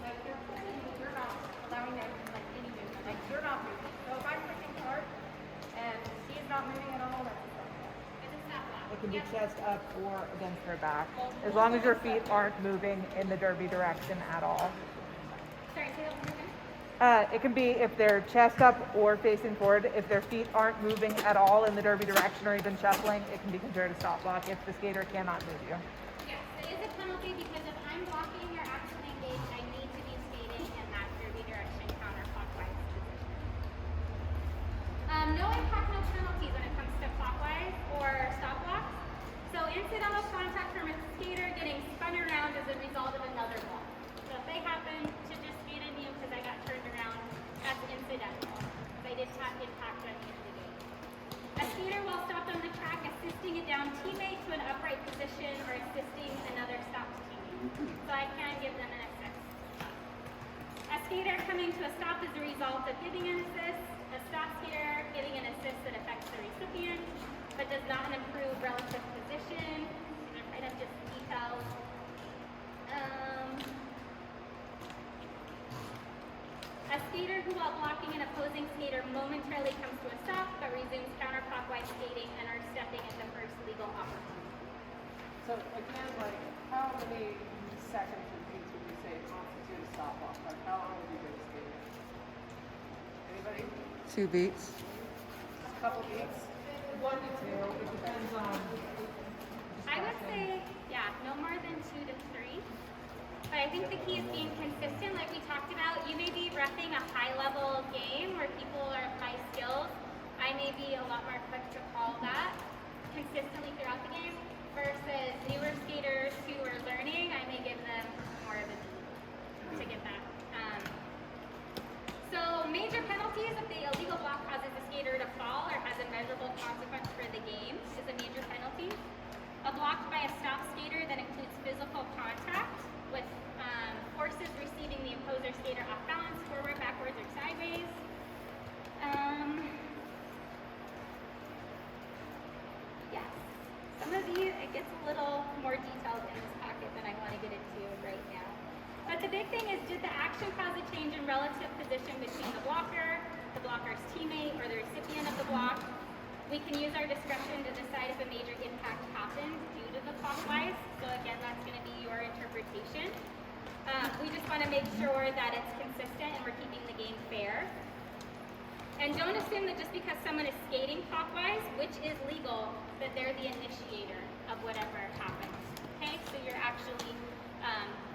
Like you're not allowing them like any movement. Like you're not moving. So if I'm pushing hard and she's not moving at all, that's a stop block. It's a stop block. It can be Yep. chest up or against her back, as long as your feet aren't moving in the derby direction at all. Sorry, say that one more time. It can be if they're chest up or facing forward. If their feet aren't moving at all in the derby direction or even shuffling, it can be considered a stop block if the skater cannot move you. Yes, it is a penalty because if I'm blocking or actively engaged, I need to be skating in that derby direction counterclockwise position. No impact, no penalties when it comes to clockwise or stop blocks. So incidental contact from a skater getting spun around as a result of another block. So if they happen to just skate into you because I got turned around, that's incidental. Because I did not impact at the end of the game. A skater while stopped on the track assisting a down teammate to an upright position or assisting another stopped teammate. So I can give them an assist. A skater coming to a stop as a result of giving an assist. A stop skater giving an assist that affects the recipient but does not improve relative position. These are kind of just details. A skater who while blocking an opposing skater momentarily comes to a stop but resumes counterclockwise skating and are stepping at the first legal opportunity. So again, like, how many seconds or beats would you say constitute a stop block? Like, how long would you go skating? Anybody? 2 beats. A couple beats? 1 to 2. It depends on. I would say, yeah, no more than 2 to 3. But I think the key is being consistent, like we talked about. You may be repping a high-level game where people are high skills. I may be a lot more quick to call that consistently throughout the game versus newer skaters who are learning. I may give them more of a beat to get that. So major penalties, if the illegal block causes the skater to fall or has a measurable consequence for the game, is a major penalty. A block by a stop skater that includes physical contact with forces receiving the opposer skater off balance, forward, backwards, or sideways. Yes. Some of these, it gets a little more detailed in this packet than I want to get into right now. But the big thing is, did the action cause a change in relative position between the blocker's teammate, or the recipient of the block? We can use our discretion to decide if a major impact happened due to the clockwise. So again, that's going to be your interpretation. We just want to make sure that it's consistent and we're keeping the game fair. And don't assume that just because someone is skating clockwise, which is legal, that they're the initiator of whatever happens. Okay, so you're actually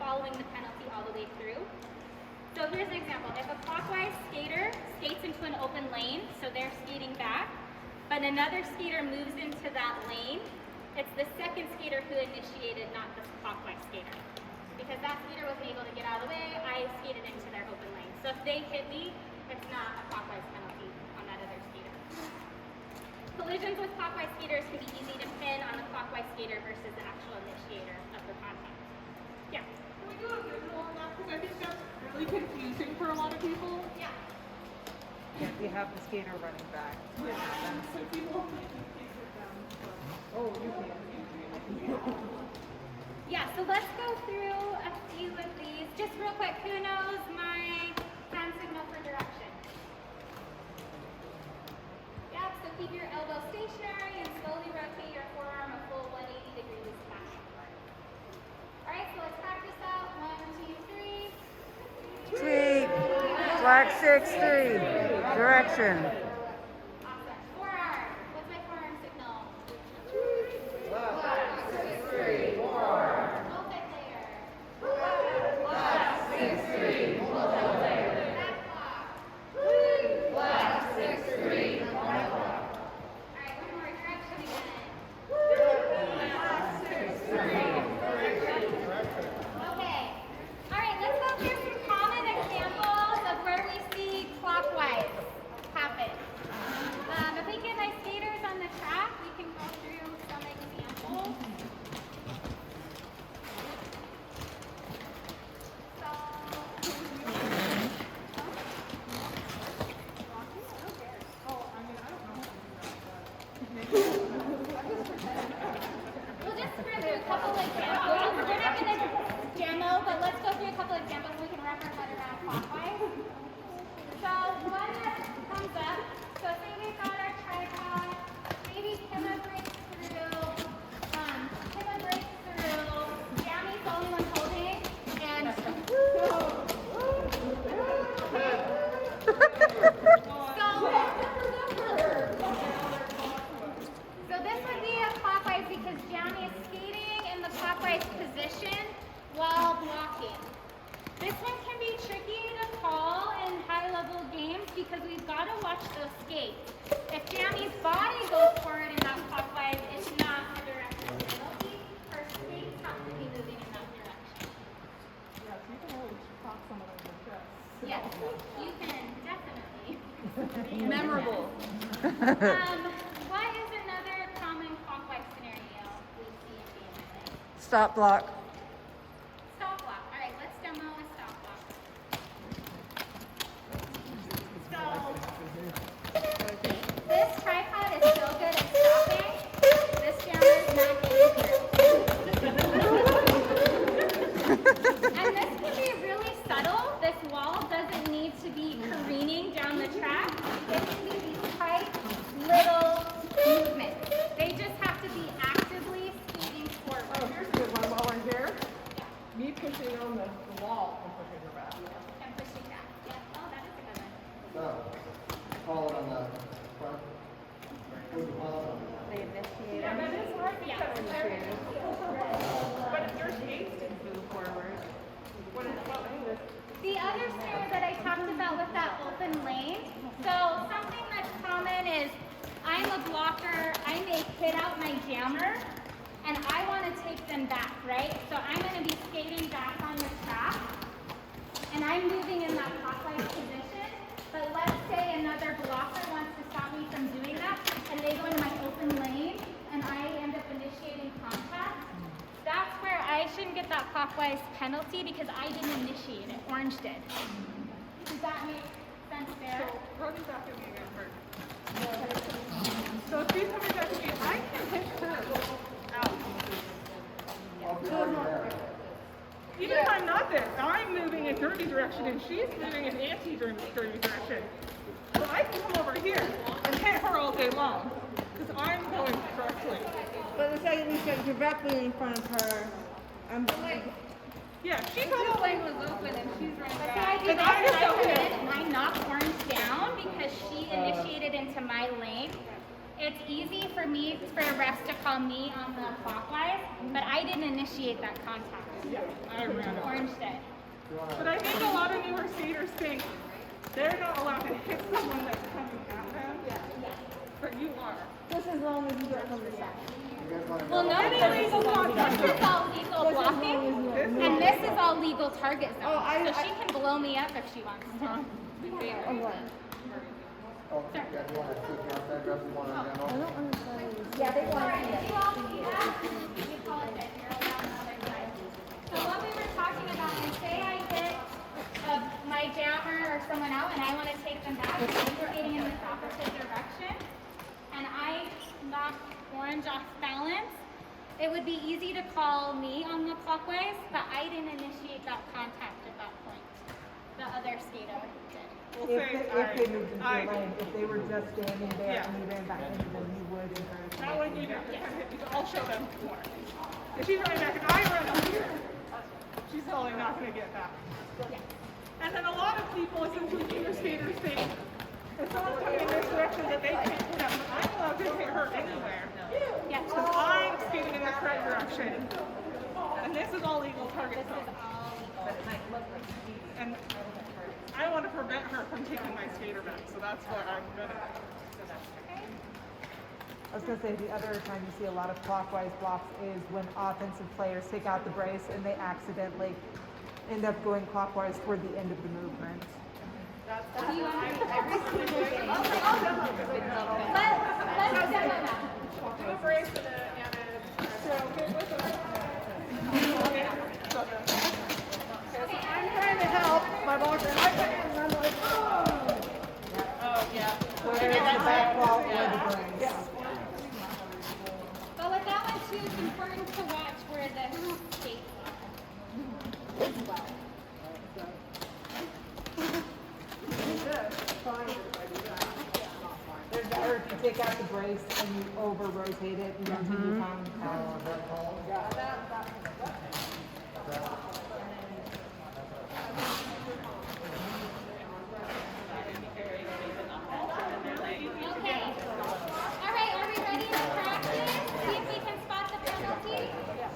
following the penalty all the way through. So here's an example. If a clockwise skater skates into an open lane, so they're skating back, but another skater moves into that lane, it's the second skater who initiated, not the clockwise skater. Because that skater wasn't able to get out of the way, I skated into their open lane. So if they hit me, it's not a clockwise penalty on that other skater. Collisions with clockwise skaters can be easy to pin on the clockwise skater versus the actual initiator of the contact. Yeah. Can we do a visual on that? Because I think that's really confusing for a lot of people. Yeah. Yeah, you have the skater running back. Yeah. So people. Oh, you can. Yeah, so let's go through a few of these. Just real quick, who knows my hand signal for direction? Yep, so keep your elbow stationary and slowly rotate your forearm a full 180 degrees back. All right, so let's practice out. 1, 2, 3. Tweet. Black 6-3. Direction. Awesome. Forearm. What's my forearm signal? Multiplayer. Back block. All right, one more. Direction again. Okay. All right, let's go through some common examples of where we see clockwise happen. example, so we can wrap our head around clockwise. So one that comes up, so say we've got our tripod, maybe Kimma breaks through, Jammy's the only one holding, and so this would be a clockwise because Jammy is skating in the clockwise position while blocking. This one can be tricky to call in high-level games because we've got to watch those skates. If Jammy's body goes forward in that clockwise, it's not a directional penalty. Her skates have to be moving in that direction. Yeah, so you can always talk someone over the chest. Yes, you can definitely. Memorable. What is another common clockwise scenario we see in games? Stop block. Stop block. All right, let's demo a stop block. So this tripod is so good at stopping. This jammer is not getting through. And this can be really subtle. This wall doesn't need to be careening down the track. It can be these tight little movements. They just have to be actively skating forward. Oh, here's a good one while we're here. Me pushing on the wall and pushing her back. And pushing back. Yeah. Oh, that is a good one. So, call it on the front. Put the ball on. Yeah, that is hard Yeah. because but if your skates didn't move forward, what is this? The other scenario that I talked about with that open lane, so something that's common is I'm a blocker, I may hit out my jammer, and I want to take them back, right? So I'm going to be skating back on the track, and I'm moving in that clockwise position, but let's say another blocker wants to stop me from doing that, and they go into my open lane, and I end up initiating contact. That's where I shouldn't get that clockwise penalty because I didn't initiate it. Orange did. Does that make sense there? So, running back at me again first. So if she's coming back at me, I can hit her out. Even if I'm not there, I'm moving in derby direction and she's moving in anti-derby direction. So I can come over here and hit her all day long because I'm going directly. But the second you get directly in front of her, I'm Yeah, she The goes lane was open and she's running But back. see, I do And this I and just I don't come hit. in and I knock Orange down because she initiated into my lane. It's easy for me, for the refs to call me on the clockwise, but I didn't initiate that contact. Yeah, I ran over. Orange did. But I think a lot of newer skaters think they're not allowed to hit someone that's coming at them. But you are. just as long as you don't come to that. Well, no, Any legal contact. this is all legal blocking, and this is all legal target zone. Oh, So she can blow me up if she wants to. Oh, yeah, you want to take contact, grab the one on demo? Yeah, they want Sorry, to did you all see that? You call it that, you're allowed on the other side. So what we were talking about is say I hit my jammer or someone out and I want to take them back, and I'm skating in this opposite direction, and I knock Orange off balance, it would be easy to call me on the clockwise, but I didn't initiate that contact at that point. The other skater did. We'll If say, they moved into I- your lane, if they were just standing there Yeah. and you ran back into them, you would encourage them. That way you don't have to hit me. I'll show them more. If she's running back and I run up here, she's probably not going to get back. And then a lot of people, especially junior skaters, think if someone's coming in this direction that they can't hit them. I'm allowed to hit her anywhere. Yeah. Because I'm skating in the correct direction. And this is all legal target zone. And I want to prevent her from taking my skater back, so that's what I'm gonna do. I was gonna say the other time you see a lot of clockwise blocks is when offensive players take out the brace and they accidentally end up going clockwise toward the end of the movement. Let's demo that. Do a brace and so okay with it. I'm trying to help my blocker. And I'm like, oh. Whether it's the back wall or the brace. But with that one too, it's important to watch where the skates are as well. got the brace and you over rotate it until you come. Okay. All right, are we ready to practice? See if we can spot the penalty?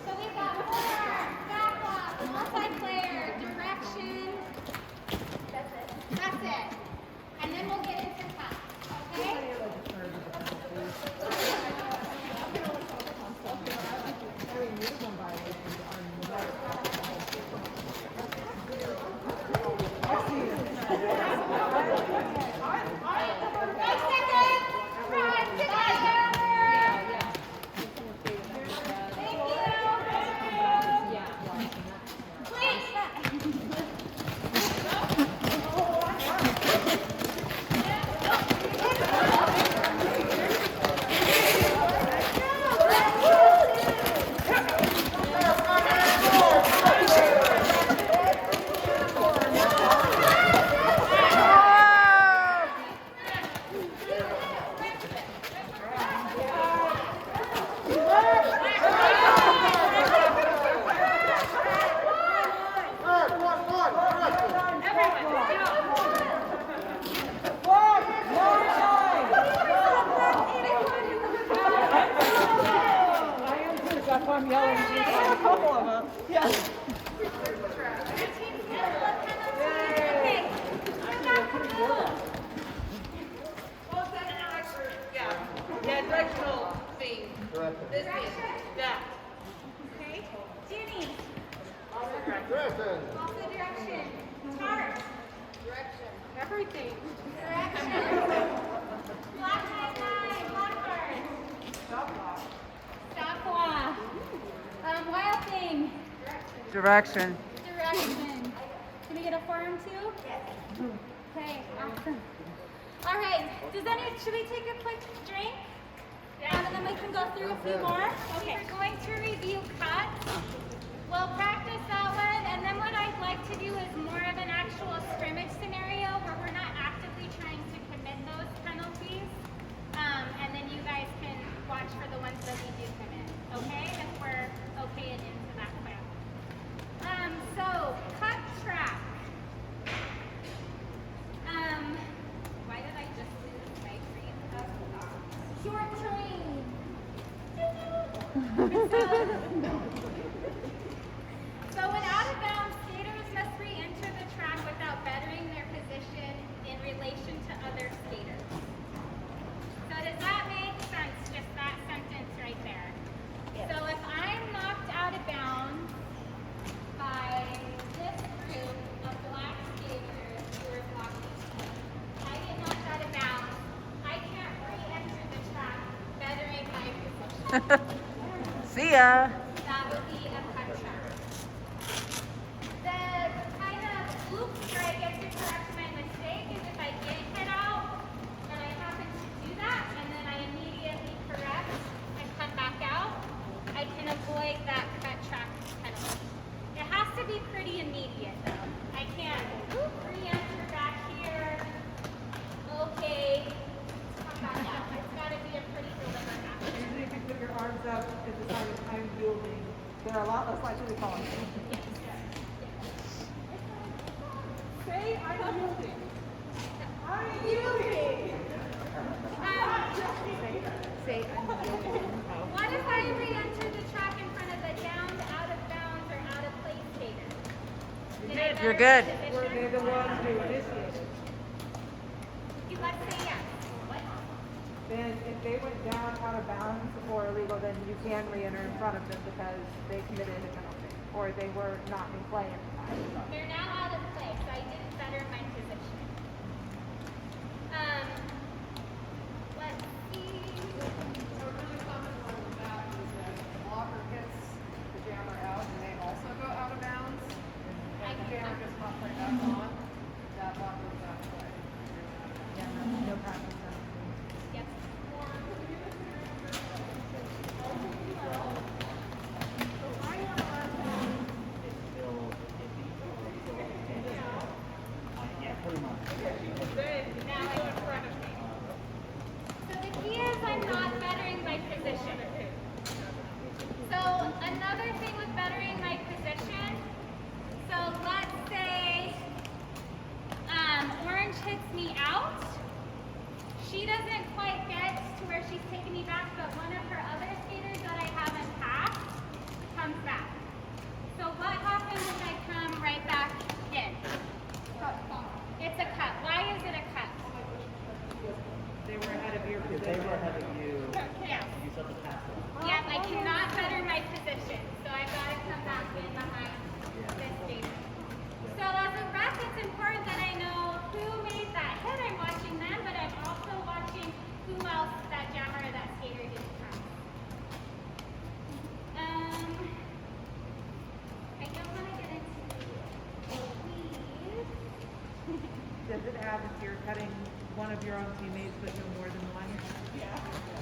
So we've got order, backup, multiplayer, direction. That's it. That's it. And then we'll get into cut. Okay? That's why I'm yelling. A couple of them. Yes. Yeah, directional thing. This thing. Yeah. Okay. Jenny. Direction. Also direction. Tart. Direction. Everything. Direction. Black highlight. Black card. Stopwatch. Wild thing. Direction. Direction. Can we get a forearm too? Yes. Okay, awesome. All right, should we take a quick drink? And then we can go through a few more. Okay, we're going to review cuts. We'll practice that one, and then what I'd like to do is more of an actual scrimmage scenario where we're not actively trying to commit those penalties. And then you guys can watch for the ones that we do commit, okay? If we're okay and into that plan. So, cut track. Why did I just do this by green? Short train. So when out of bounds, skaters must re-enter the track without bettering their position in relation to other skaters. So does that make sense, just that sentence right there? Yes. So if I'm knocked out of bounds by this group of black skaters who are blocking me, I get knocked out of bounds, I can't re-enter the track bettering my position. See ya. That would be a cut track. The kind of oops where I get to correct my mistake is if I get hit out and I happen to do that and then I immediately correct and come back out, I can avoid that cut track penalty. It has to be pretty immediate though. I can't re-enter back here. Okay, come back out. It's got to be a pretty deliberate action. Usually if you put your arms up at the time of I'm yielding, they're a lot less likely to fall. Say I'm yielding. I'm yielding. Say I'm yielding. What if I re-enter the track in front of the downed, out of bounds, or out of play skater? You're good. They're the ones who initiate. Let's say yes. What? Then if they went down out of bounds or illegal, then you can re-enter in front of them because they committed a penalty or they were not in play at the time. They're now out of play, so I didn't better my position. Let's see. A really common one with that is that the blocker hits the jammer out and they also go out of bounds. And the jammer just pops right back on. That blocker is out of play. No practice. Yep. have if you're cutting one of your own teammates, but no more than one? Yeah.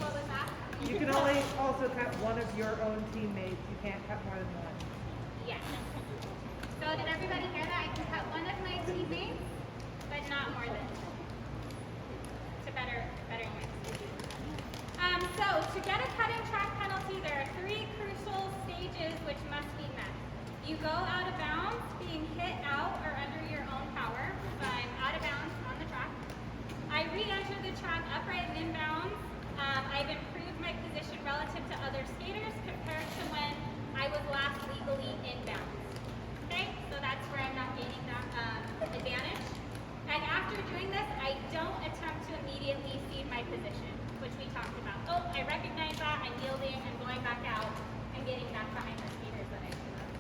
What was that? You can only also cut one of your own teammates. You can't cut more than one. Yes. So did everybody hear that? I can cut one of my teammates, but not more than. It's a better mix. So to get a cutting track penalty, there are 3 crucial stages which must be met. You go out of bounds, being hit out or under your own power. So I'm out of bounds on the track. I re-enter the track upright and inbounds. I've improved my position relative to other skaters compared to when I was last legally inbounds. Okay, so that's where I'm not gaining that advantage. And after doing this, I don't attempt to immediately cede my position, which we talked about. Oh, I recognize that, I'm yielding, I'm going back out, and getting back behind the skaters that I should have.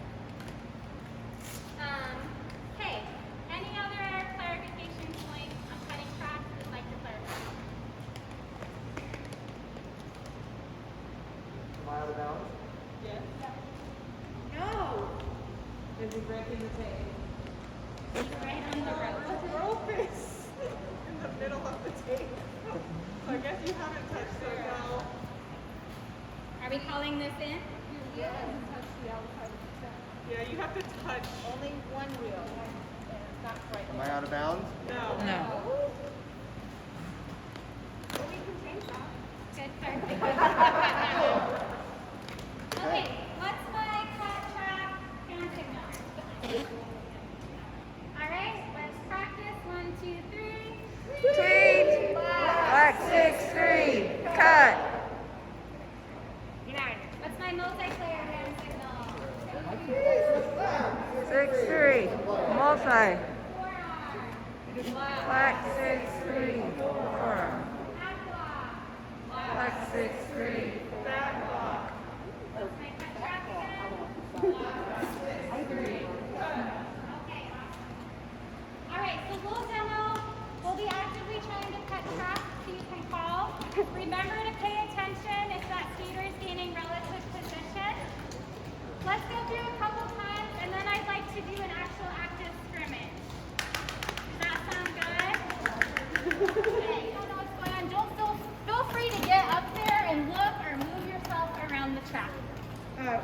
Okay, any other clarification points on cutting tracks you'd like to clarify? Am I out of bounds? Yes. No! Is he breaking the tape? He's right on the rope. The rope is in the middle of the tape. So I guess you haven't touched so well. Are we calling this in? Yeah, you have to touch. Only one wheel, not quite. Am I out of bounds? No. No. Well, we can change that. Good clarification. Okay, what's my cut track hand signal? Alright, let's practice. 1, 2, 3. Tweet! Black 6-3. Cut! Get out of here. What's my multiplayer hand signal? 6-3. Multi. Forearm. Black 6-3. Forearm. Back block. Black 6-3. Back block. My cut track again. Okay, awesome. Alright, so we'll demo. We'll be actively trying to cut tracks so you can call. Remember to pay attention if that skater is gaining relative position. Let's go through a couple times, and then I'd like to do an actual active scrimmage. Does that sound good? Okay, you don't know what's going on. Feel free to get up there and look or move yourself around the track.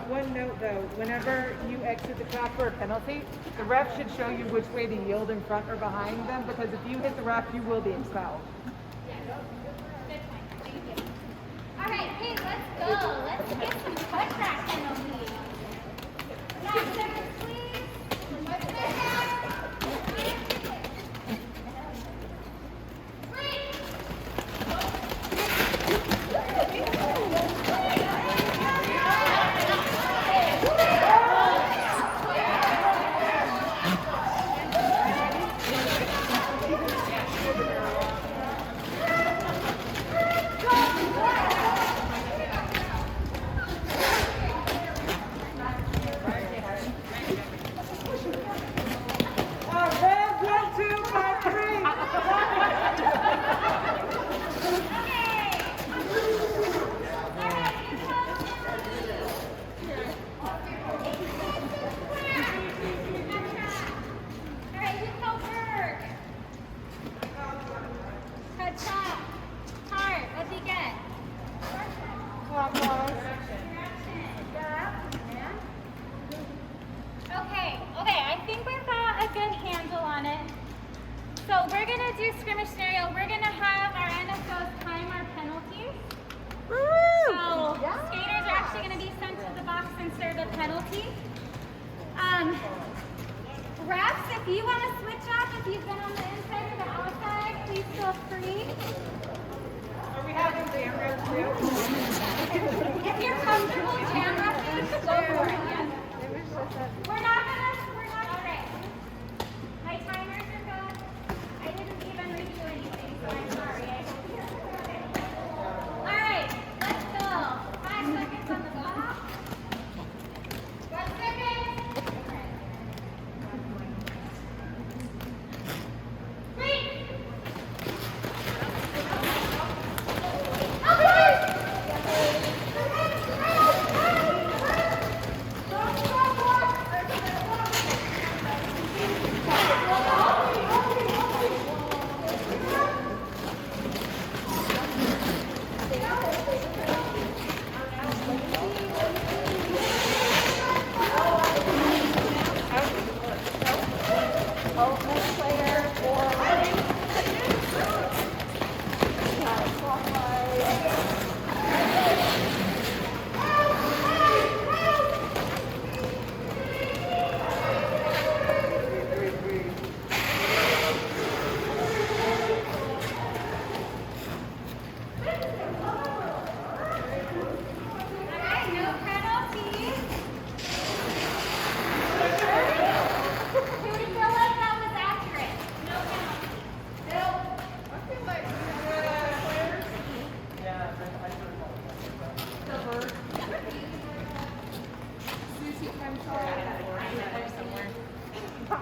One note though, whenever you exit the track for a penalty, the ref should show you which way to yield in front or behind them, because if you hit the ref, you will be expelled. Yes. Good point. Thank you. All right, hey, let's go. Let's get some cut track penalties. 9 seconds, please. What's the head? 3.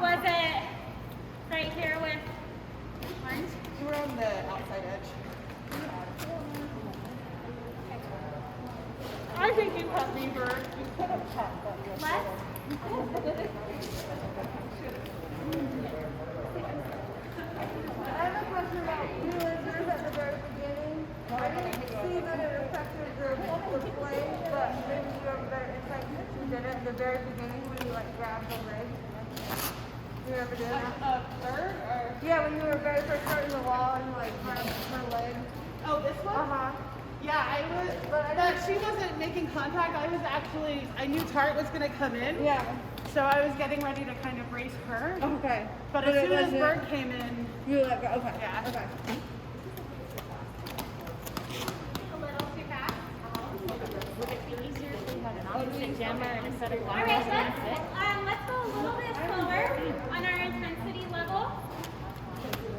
Was it right here with orange? You were on the outside edge. I think you cut Beaver. You could have cut that. Left? I have a question about villagers at the very beginning. I didn't see that it affected the play, but maybe you have a better insight since you did it at the very beginning when you like grabbed the leg. You ever did that? A third or? Yeah, when you were very first starting the wall and you like grabbed her leg. Oh, this one? Uh-huh. Yeah, I was, but she wasn't making contact. I was actually, I knew Tart was gonna come in. Yeah. So I was getting ready to kind of brace her. Okay. But as soon as wasn't- Bird came in, You let go. Okay. Yeah. Okay. A little too fast. Would it be easier if we had an opposite jammer and a set of All right, let's go a little bit slower on our intensity level.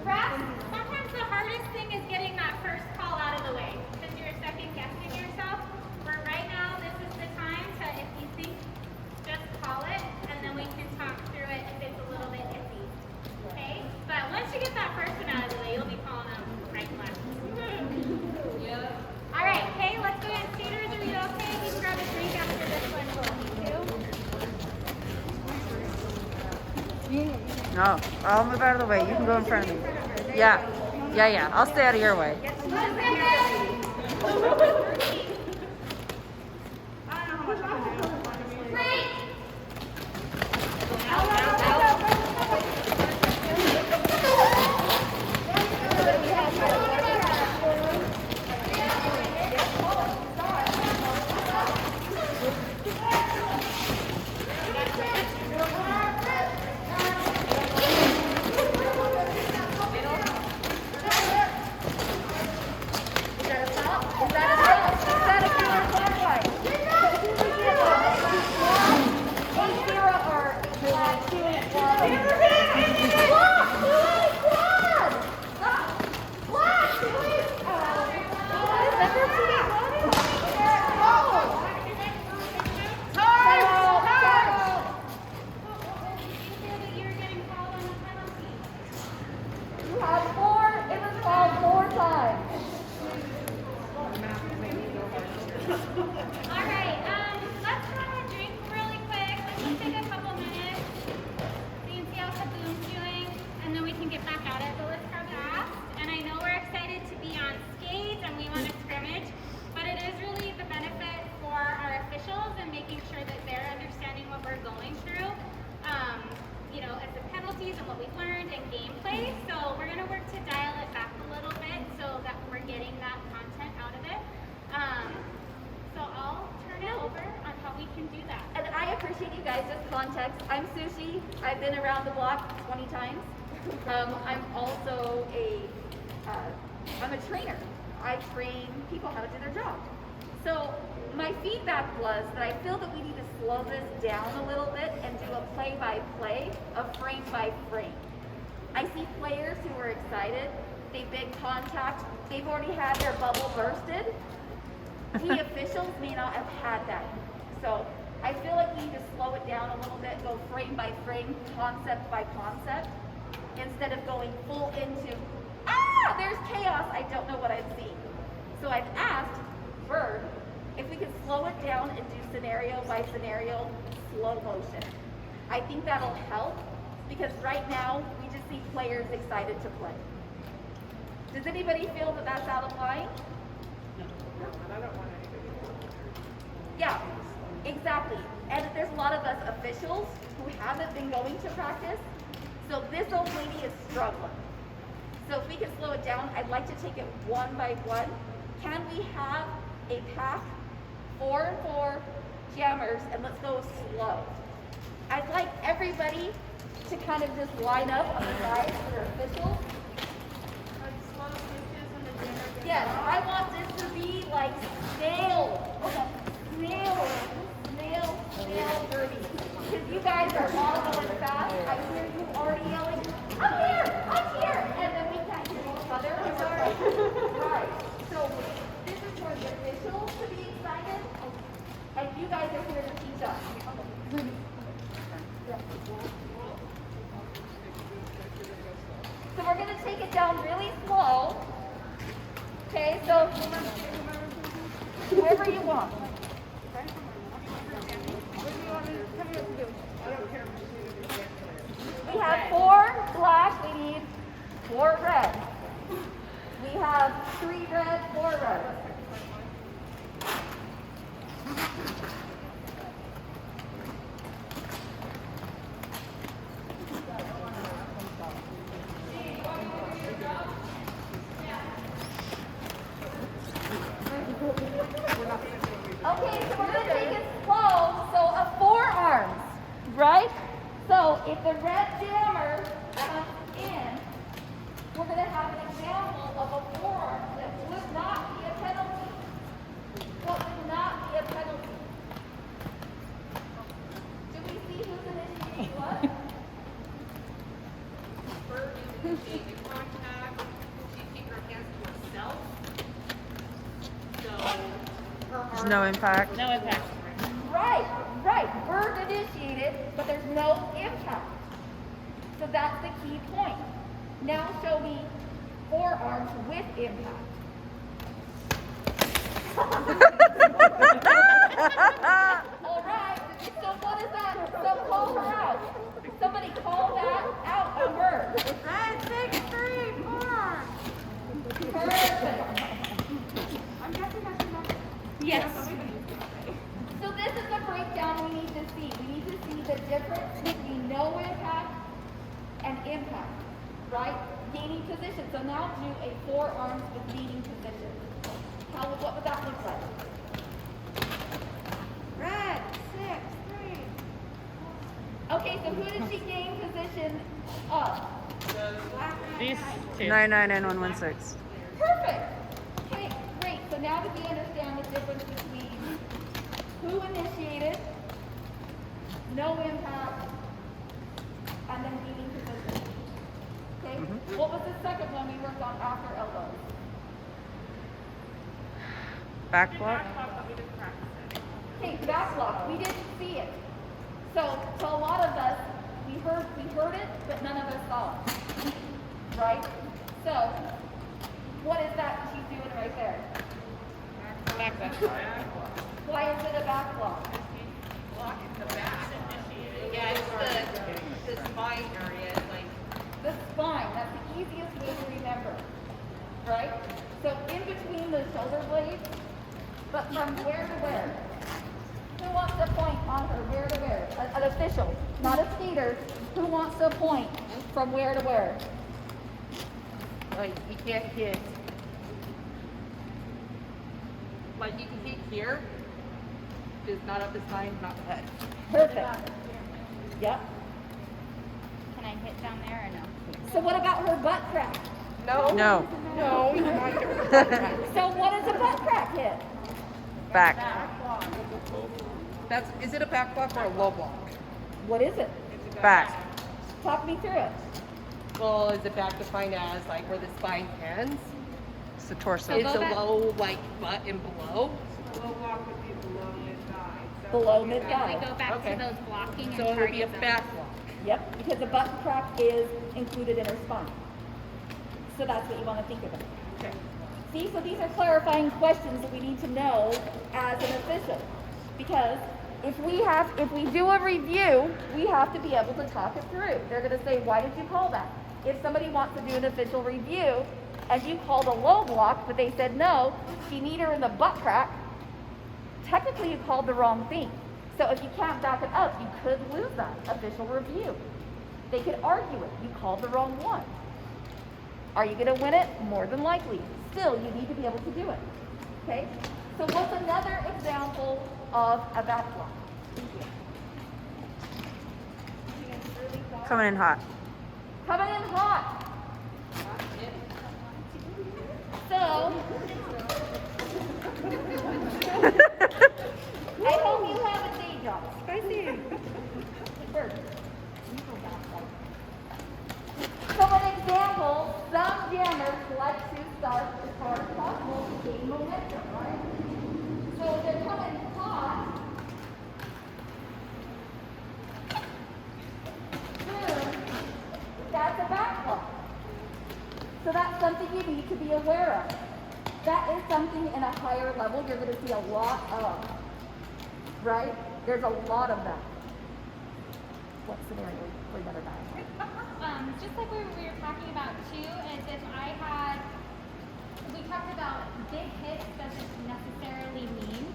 Perhaps sometimes the hardest thing is getting that first call out of the way because you're second guessing yourself. But right now, this is the time to, if you think, just call it, and then we can talk through it if it's a little bit iffy. Okay? But once you get that first one out of the way, you'll be calling them right and left. All right, okay, let's go ahead. Skaters, are you okay? You can grab a drink after this one. No, I'll move out of the way. You can go in front of me. Yeah, yeah. I'll stay out of your way. I'm Sushi. I've been around the block 20 times. I'm also I'm a trainer. I train people how to do their job. So my feedback was that I feel that we need to slow this down a little bit and do a play-by-play, a frame-by-frame. I see players who are excited. They big contact. They've already had their bubble bursted. The officials may not have had that. So I feel like we need to slow it down a little bit, go frame by frame, concept by concept, instead of going full into, there's chaos, I don't know what I'm seeing. So I've asked Bird if we could slow it down and do scenario by scenario, slow motion. I think that'll help, because right now, we just see players excited to play. Does anybody feel that that's out of line? No, but I don't want anybody to. Yeah. Exactly. And there's a lot of us officials who haven't been going to practice. So this old lady is struggling. So if we can slow it down, I'd like to take it one by one. Can we have a pack, 4 and 4 jammers, and let's go slow. I'd like everybody to kind of just line up on the sides for their officials. Yes, I want this to be like snail. Snail derby. Because you guys are all going fast. I hear you already yelling, I'm here, and then we can't hear each other. Right. So this is for the officials to be excited, and you guys are here to teach us. So we're going to take it down really slow. Okay, so wherever you want. We have 4 black, we need 4 red. We have 3 red, 4 red. Okay, so we're going to take it slow, so a 4 arms, right? So if the red jammer comes in, we're going to have an example of a 4 arm that would not be a penalty. What would not be a penalty? Do we see who's initiating what? Bird initiating contact. She keep her hands to herself. So her There's arm. no impact. No impact. Right, right. Bird initiated, but there's no impact. So that's the key point. Now show me 4 arms with impact. All right. So what is that? So call her out. Somebody call that out on her. Red 6, 3, 4. Perfect. I'm guessing that's enough. Yes. So this is the breakdown we need to see. We need to see the difference between no impact and impact, right? Gaining position. So now do a 4 arms with leading position. What would that look like? Red 6, 3. Okay, so who did she gain position of? These two. 99 and 116. Perfect. Okay, great. So now that we understand the difference between who initiated, no impact, and then gaining position. Okay? What was the second one we worked on after elbows? Back block. Okay, back block. We didn't see it. So a lot of us, we heard it, but none of us saw it. Right? So, what is that she's doing right there? Back block. Why is it a back block? Blocking the back. Yeah, it's the spine area, like. The spine, that's the easiest way to remember. Right? So in between the shoulder blades, but from where to where? Who wants to point on her? Where to where? An official, not a skater. Who wants to point from where to where? Like, you can't hit. Like, you can hit here, just not up the spine, not the head. Perfect. Yep. Can I hit down there or no? So what about her butt crack? No. No. No, you're not So what is a butt crack hit? Back. Is it a back block or a low block? What is it? Back. Talk me through it. Well, is it back defined as like where the spine ends? It's the torso. It's a low, like butt and below. Low block would be below mid-thigh. Below We mid-thigh. go back Okay. to those blocking and So it would be a target back zones. block. Yep, because the butt crack is included in her spine. So that's what you want to think about. Okay. See, so these are clarifying questions that we need to know as an official. Because if we do a review, we have to be able to talk it through. They're going to say, why did you call that? If somebody wants to do an official review and you called a low block, but they said no, you need her in the butt crack, technically you called the wrong thing. So if you can't back it up, you could lose that official review. They could argue it. You called the wrong one. Are you going to win it? More than likely. Still, you need to be able to do it. Okay? So what's another example of a back block? Coming in hot. Coming in hot. So, I hope you have a day job. Spicy. Bird. So an example, some jammers like to start as hard as possible to gain momentum, right? So if they're coming hot, something you need to be aware of. That is something in a higher level you're going to see a lot of, right? There's a lot of that. What scenario for the other guy? Just like we were talking about too, is if I had, we talked about big hits doesn't necessarily mean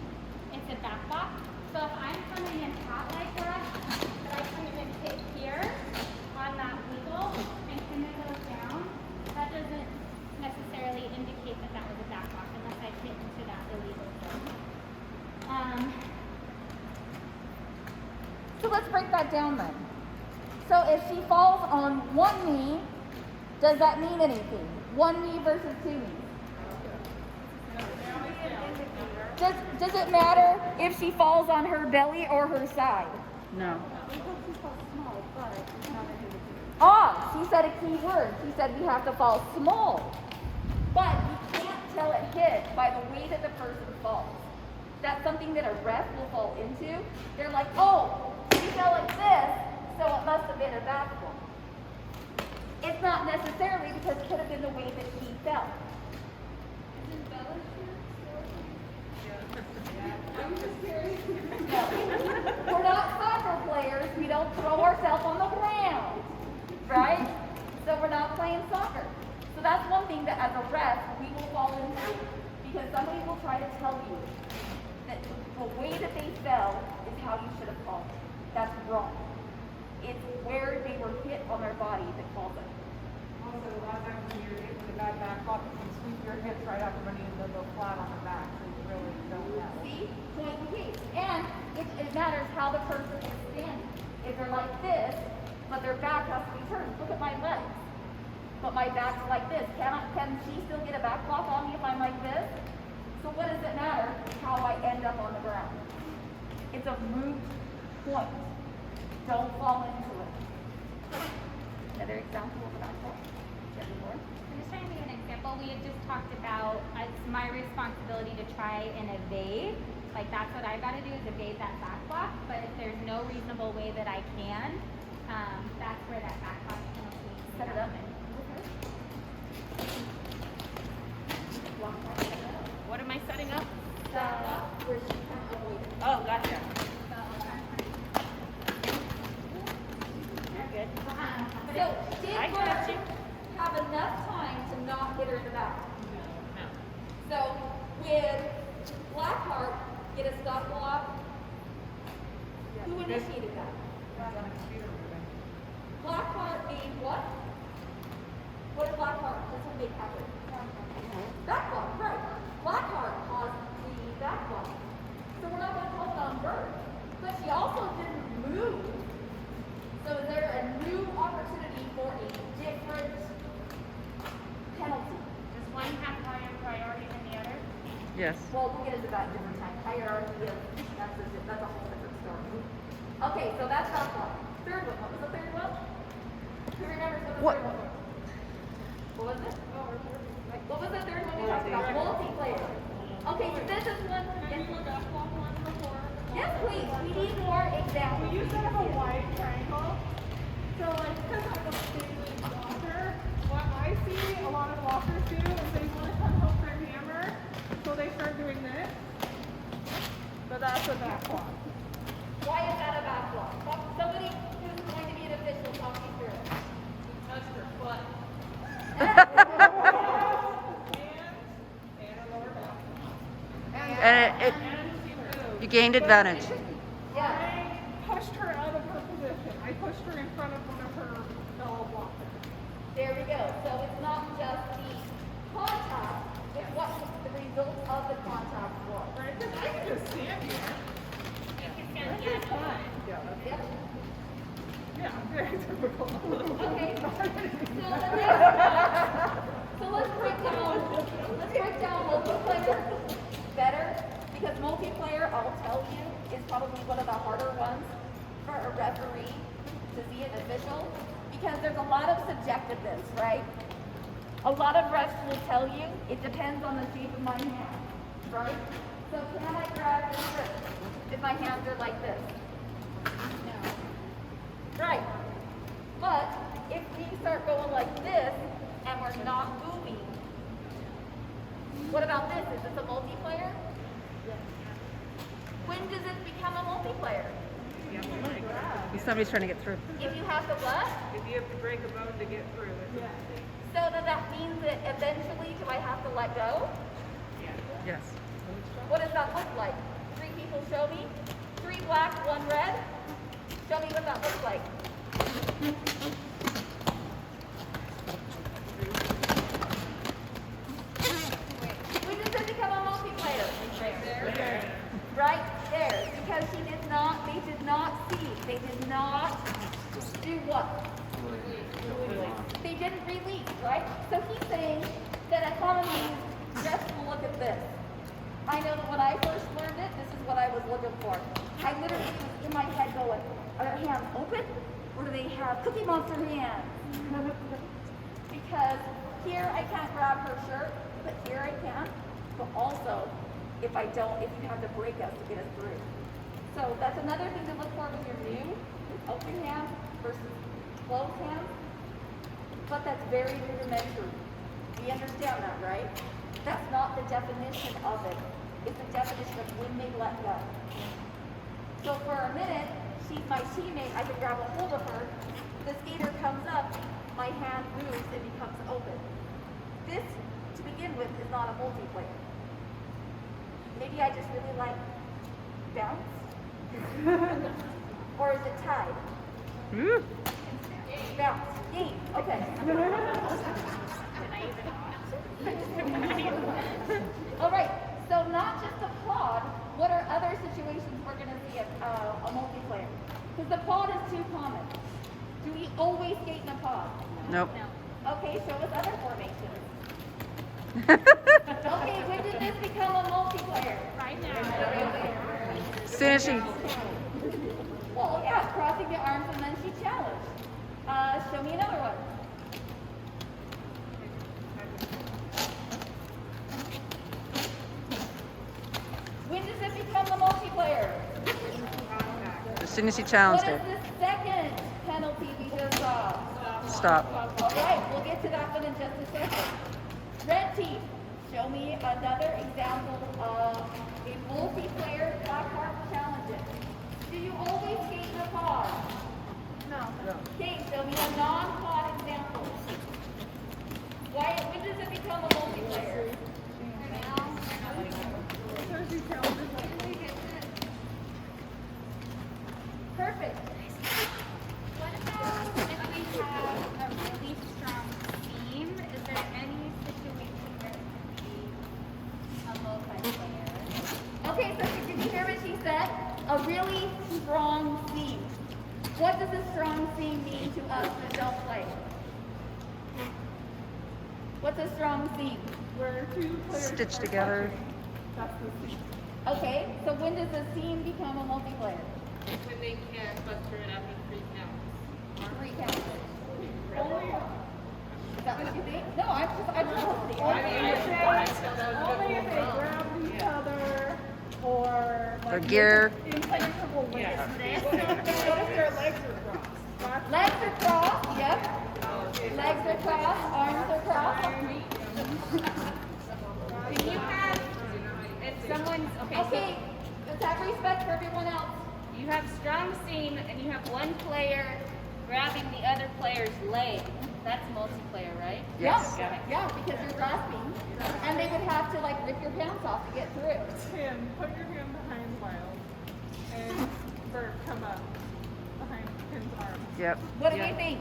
it's a back block. So if I'm coming in hot like that, but I come in and hit here on that wiggle and kind of goes down, that doesn't necessarily indicate that that was a back block unless I hit into that illegal zone. So let's break that down then. So if she falls on one knee, does that mean anything? One knee versus two knees? Does it matter if she falls on her belly or her side? No. Ah, she said a key word. She said we have to fall small. But you can't tell it hit by the way that the person falls. That's something that a ref will fall into. They're like, oh, she fell like this, so it must have been a back block. It's not necessarily because it could have been the way that he fell. No. We're not soccer players. We don't throw ourselves on the ground, right? So we're not playing soccer. So that's one thing that as a ref, we will fall into because somebody will try to tell you that the way that they fell is how you should have fallen. That's wrong. It's where they were hit on their body that calls it. Also, a lot of times when you're hit with a bad back block, you can sweep your hips right after running and they'll go flat on the back, so you really don't know. See? Point and case. And it matters how the person is standing. If they're like this, but their back has to be turned. Look at my legs. But my back's like this. Can she still get a back block on me if I'm like this? So what does it matter how I end up on the ground? It's a moot point. Don't fall into it. Another example of a back block. I'm just trying to give an example. We had just talked about it's my responsibility to try and evade. Like that's what I got to do is evade that back block. But if there's no reasonable way that I can, that's where that back block penalty Set it up. What am I setting up? Where she can avoid it. Oh, gotcha. So, did Bird have enough time to not hit her in the back? No. So, would Blackheart get a stop block? Who initiated that? Blackheart being what? What did Blackheart? That's what made happen. Back block, right. Blackheart caused the back block. So we're not going to call it on Bird. But she also didn't move. So is there a new opportunity for a different penalty? Does one have higher priority than the other? Yes. Well, we'll get into that different time. Hierarchy of that's a whole different story. Okay, so that's back block. Third one. What was the third one? Who remembers what the third one was? What was it? What was the third one we talked about? Multiplayer. Okay, so this is one. Yes, please. We need more examples. We used to have a wide triangle. So like because I'm a big league blocker, what I see a lot of blockers do is they want to come help their hammer, so they start doing this. But that's a back block. Why is that a back block? Somebody who's going to be an official talk me through it. Touched her foot. And a lower back. And you gained advantage. Yeah. I pushed her out of her position. I pushed her in front of one of her fellow blockers. There we go. So it's not just the contact, it's what the result of the contact was. Right? Because I can just stand here. That's just fine. Yeah, that's Yep. yeah, very typical. Okay. So let's break down multiplayer better, because multiplayer, I'll tell you, is probably one of the harder ones for a referee to be an official, because there's a lot of subjectiveness, right? A lot of refs will tell you it depends on the shape of my hand, right? So can I grab this grip if my hands are like this? No. Right. But if we start going like this and we're not moving, multiplayer. Somebody's trying to get through. If you have to what? If you have to break a bone to get through it. So then that means that eventually do I have to let go? Yes. What does that look like? 3 people show me. 3 black, 1 red. Show me what that looks like. When does it become a multiplayer? Right there. Right there. Because they did not see. They did not do what? They didn't release, right? So he's saying that a common means just look at this. I know that when I first learned it, this is what I was looking for. I literally was in my head going, are their hands open? Or do they have Cookie Monster hands? Because here I can't grab her shirt, but here I can. But also, if you have to break us to get us through. So that's another thing to look for when you're new, is open hands versus closed hands. But that's very rudimentary. We understand that, right? That's not the definition of it. It's the definition of when they let go. So for a minute, she's my teammate, I can grab a hold of her. The skater comes up, my hand moves and becomes open. This, to begin with, is not a multiplayer. Maybe I just really like bounce? Or is it tied? Bounce. Game. Okay. All right. So not just the pod. What are other situations we're going to see a multiplayer? Because the pod is too common. Do we always skate in a pod? Nope. Okay. Show us other formations. Okay. When did this become a multiplayer? Right now. As soon as she. Well, yeah, crossing the arms and then she challenged. Show me another one. When does it become a multiplayer? As soon as she challenged What it. is the second penalty we just saw? Stop. All right, we'll get to that one in just a second. Red team, show me another example of a multiplayer black-heart challenges. Do you always skate in a pod? No. Okay, show me a non-pod example. When does it become a multiplayer? Perfect. What about if we have a really strong team? Is there any situation where it could be a multiplayer? Okay, so did you hear what she said? A really strong seam. What does a strong seam mean to us that don't play? What's a strong seam? Where 2 players Stitched are together. touching. That's the seam. Okay, so when does a seam become a multiplayer? When they can't buster it after 3 counts. 3 counts. Only, Is that what you think? No, I'm just listening. only if they grab each other or Or like gear. impenetrable links. What if their legs are crossed? Legs are crossed, yep. Legs are crossed, arms are crossed. Can you have, if someone's, Okay, let's have respect for everyone else. you have strong seam and you have one player grabbing the other player's leg, that's multiplayer, right? Yes. Yeah, because you're grasping. And they would have to like rip your pants off to get through. Tim, put your hand behind Wild. And Bert, come up behind Tim's arm. Yep. What do you think?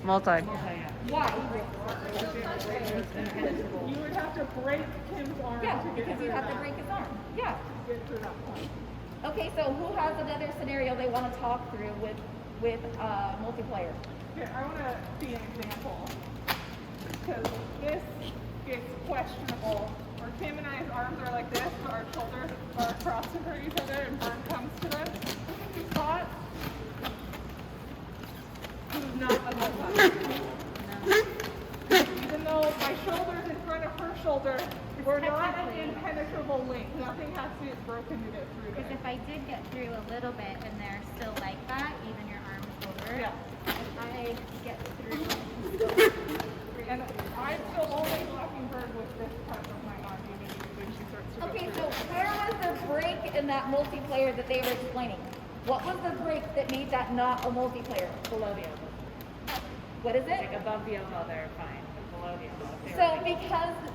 Multi. Why? You would have to break Tim's arm Yeah, to get because through you have to that. break his arm. Yeah. To get through that point. Okay, so who has another scenario they want to talk through with multiplayer? Here, I want to be an example. Because this gets questionable. Where Tim and I's arms are like this, but our shoulders are crossed in front of each other, and Bert comes to this spot. This is not a multi. Even though my shoulder's in front of her shoulder, we're not an impenetrable link. Nothing has to get broken to get through Because this. if I did get through a little bit and they're still like that, even your arm is over, Yeah. if I get through, And I'm still only blocking Bird with this part of my arm, even when she throws Okay, so where was the break in that multiplayer that they were explaining? What was the break that made that not a multiplayer? Below the elbow. What is it? Like above the elbow, they're fine. But below the elbow. So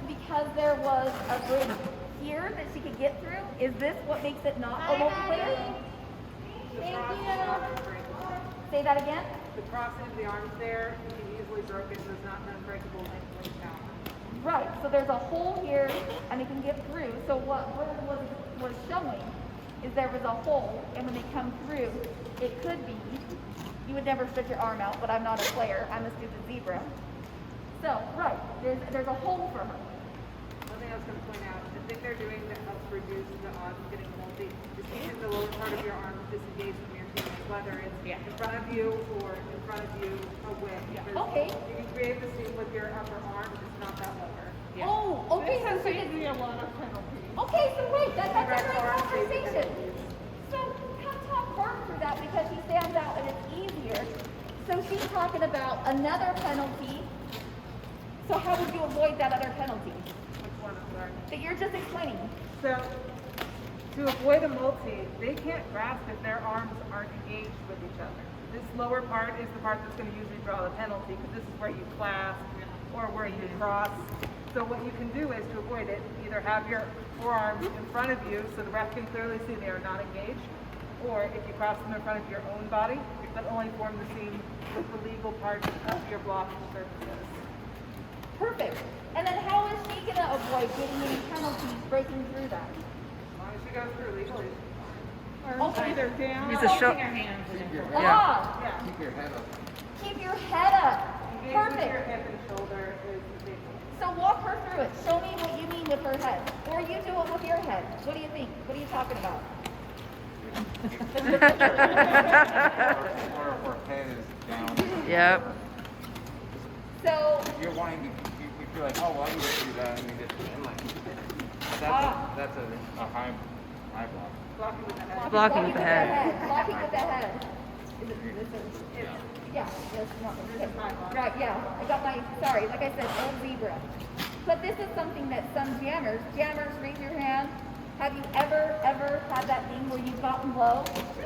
because there was a break here that she could get through, is this what makes it not a multiplayer? Thank you. Say that again? The crossing of the arms there can be easily broken, so it's not an unbreakable link down. Right, so there's a hole here and they can get through. So what was showing is there was a hole, and when they come through, it could be, you would never stretch your arm out, but I'm not a player, I'm a stupid zebra. So, right, there's a hole for her. One thing I was going to point out, the thing they're doing that helps reduce the odds of getting multi is keeping the lower part of your arm disengaged from your teammates, whether it's in front of you or in front of you away. Because Okay. you can create the seam with your upper arm, it's not that lower. Oh, okay, This so has she saved did. me a lot of penalties. Okay, so wait, that's a Direct great arm saving conversation. penalties. So come talk Mark through that because he stands out and it's easier. So she's talking about another penalty. So how would you avoid that other penalty Which one is there? that you're just explaining? So, to avoid a multi, they can't grasp if their arms aren't engaged with each other. This lower part is the part that's going to usually draw the penalty because this is where you clasp or where you cross. So what you can do is to avoid it, either have your forearms in front of you so the ref can clearly see they are not engaged, or if you cross them in front of your own body, but only form the seam with the legal part of your blocking surfaces. Perfect. And then how is she going to avoid getting any penalties breaking through that? As long as she goes through legally. Or either down. Use a short. Keep your head, Ah, Yeah. keep your head up. keep your head up. Engage with your Perfect. hip and shoulder is the big one. So walk her through it. Show me what you mean with her head. Or you do it with your head. What do you think? What are you talking about? Or head is down. Yep. So, If you're wanting to, you feel like, oh, well, I can just do that, and you just inline. That's a high block. Blocking with the head. Blocking with the head. Blocking with the head. Is it, yeah, yes, no, okay. Right, yeah. I got my, sorry, like I said, old zebra. But this is something that some jammers, raise your hand. Have you ever had that thing where you've gotten low,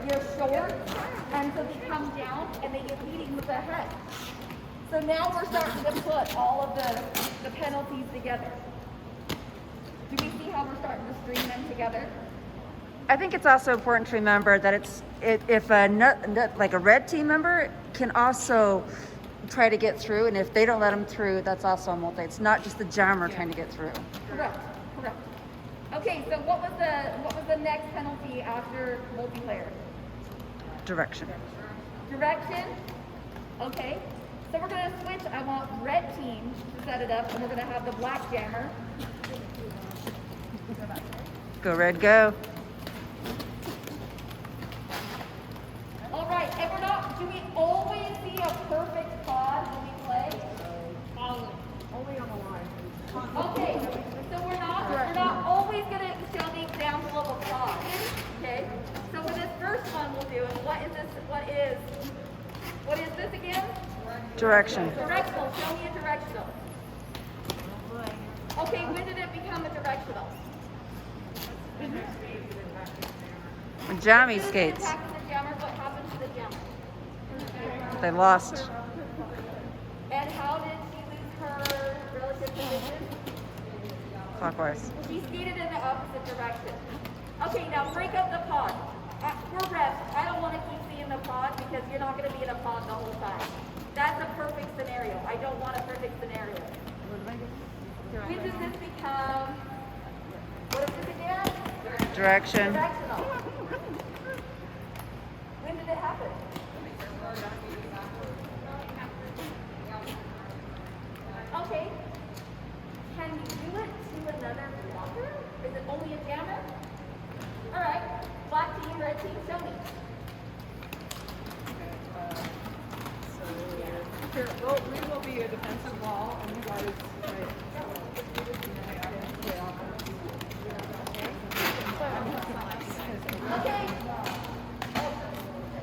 you're short, and so they come down and they get beating with the head? So now we're starting to put all of the penalties together. Do we see how we're starting to string them together? I think it's also important to remember that if like a red team member can also try to get through, and if they don't let them through, that's also a multi. It's not just the jammer trying to get through. Correct. Okay, so what was the next penalty after multiplayer? Direction. Direction. Okay. So we're gonna switch. I want red team to set it up, and we're gonna have the black jammer. Go red, go. All right, and we're not. Do we always see a perfect pod when we play? Only on the line. Okay, so we're not always gonna show the example of a pod. Okay. So with this first one we'll do, and what is this? What is this again? Direction. Directional. Show me a directional. Okay, when did it become a directional? When Jammy As soon as it skates, attacks the jammer, what happens to the jammer? they lost. And how did she lose her relative position? Clockwise. She skated in the opposite direction. Okay, now break up the pod. We're refs. I don't want to keep seeing the pod because you're not going to be in a pod the whole time. That's a perfect scenario. I don't want a perfect scenario. When does this become, what is this again? Direction. Directional. When did it happen? Okay. Can you do it to another blocker? Is it only a jammer? All right. Black team, red team, show me. Here, we will be a defensive wall, and you guys, Okay.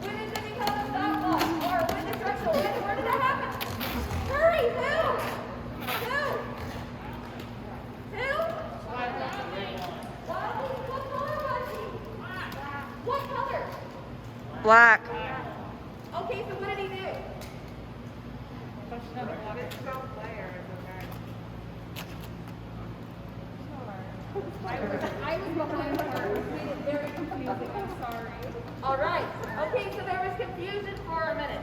When did it become a stop block? Or when did directional? Where did that happen? Hurry, who? Black. Okay, so what did he do? It's self-player is okay. I was behind her. It made it very confusing. I'm sorry. All right. Okay, so there was confusion for a minute.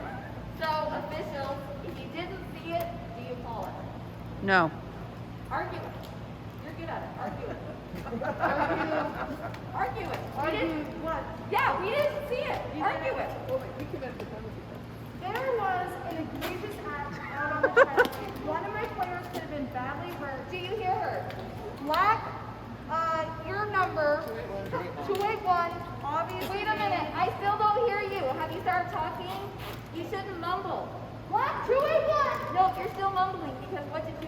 So, officials, if you didn't see it, do you call it? No. Argue it. You're good at it. Argue it. Argue it. We didn't. What? Yeah, we didn't see it. Argue it. There was an egregious act out on the track. One of my players could have been badly hurt. Do you hear her? Black, your number, 281, obviously. Wait a minute. I still don't hear you. Have you started talking? You shouldn't mumble. Black, 281. No, you're still mumbling because what did she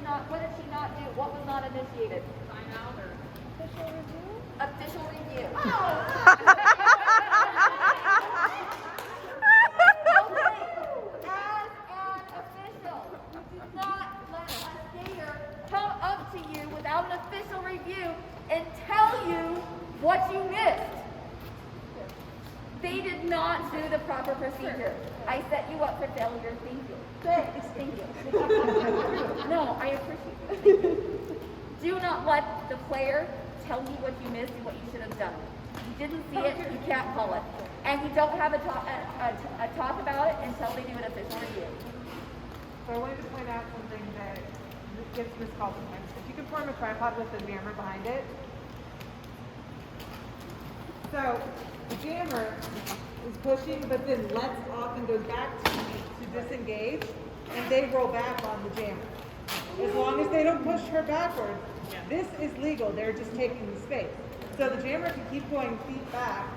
not do? What was not initiated? Official review. As an official, you do not let a skater come up to you without an official review and tell you what you missed. They did not do the proper procedure. I set you up for failure. Thank you. Thank you. No, I appreciate it. Thank you. Do not let the player tell you what you missed and what you should have done. You didn't see it, you can't call it. And you don't have a talk about it until they do an official review. So I wanted to point out something that gets miscalled sometimes. If you can form a tripod with the jammer behind it. So the jammer is pushing, but then lets off and goes back to disengage, and they roll back on the jammer. As long as they don't push her backwards, this is legal. They're just taking the space. So the jammer can keep going feet back,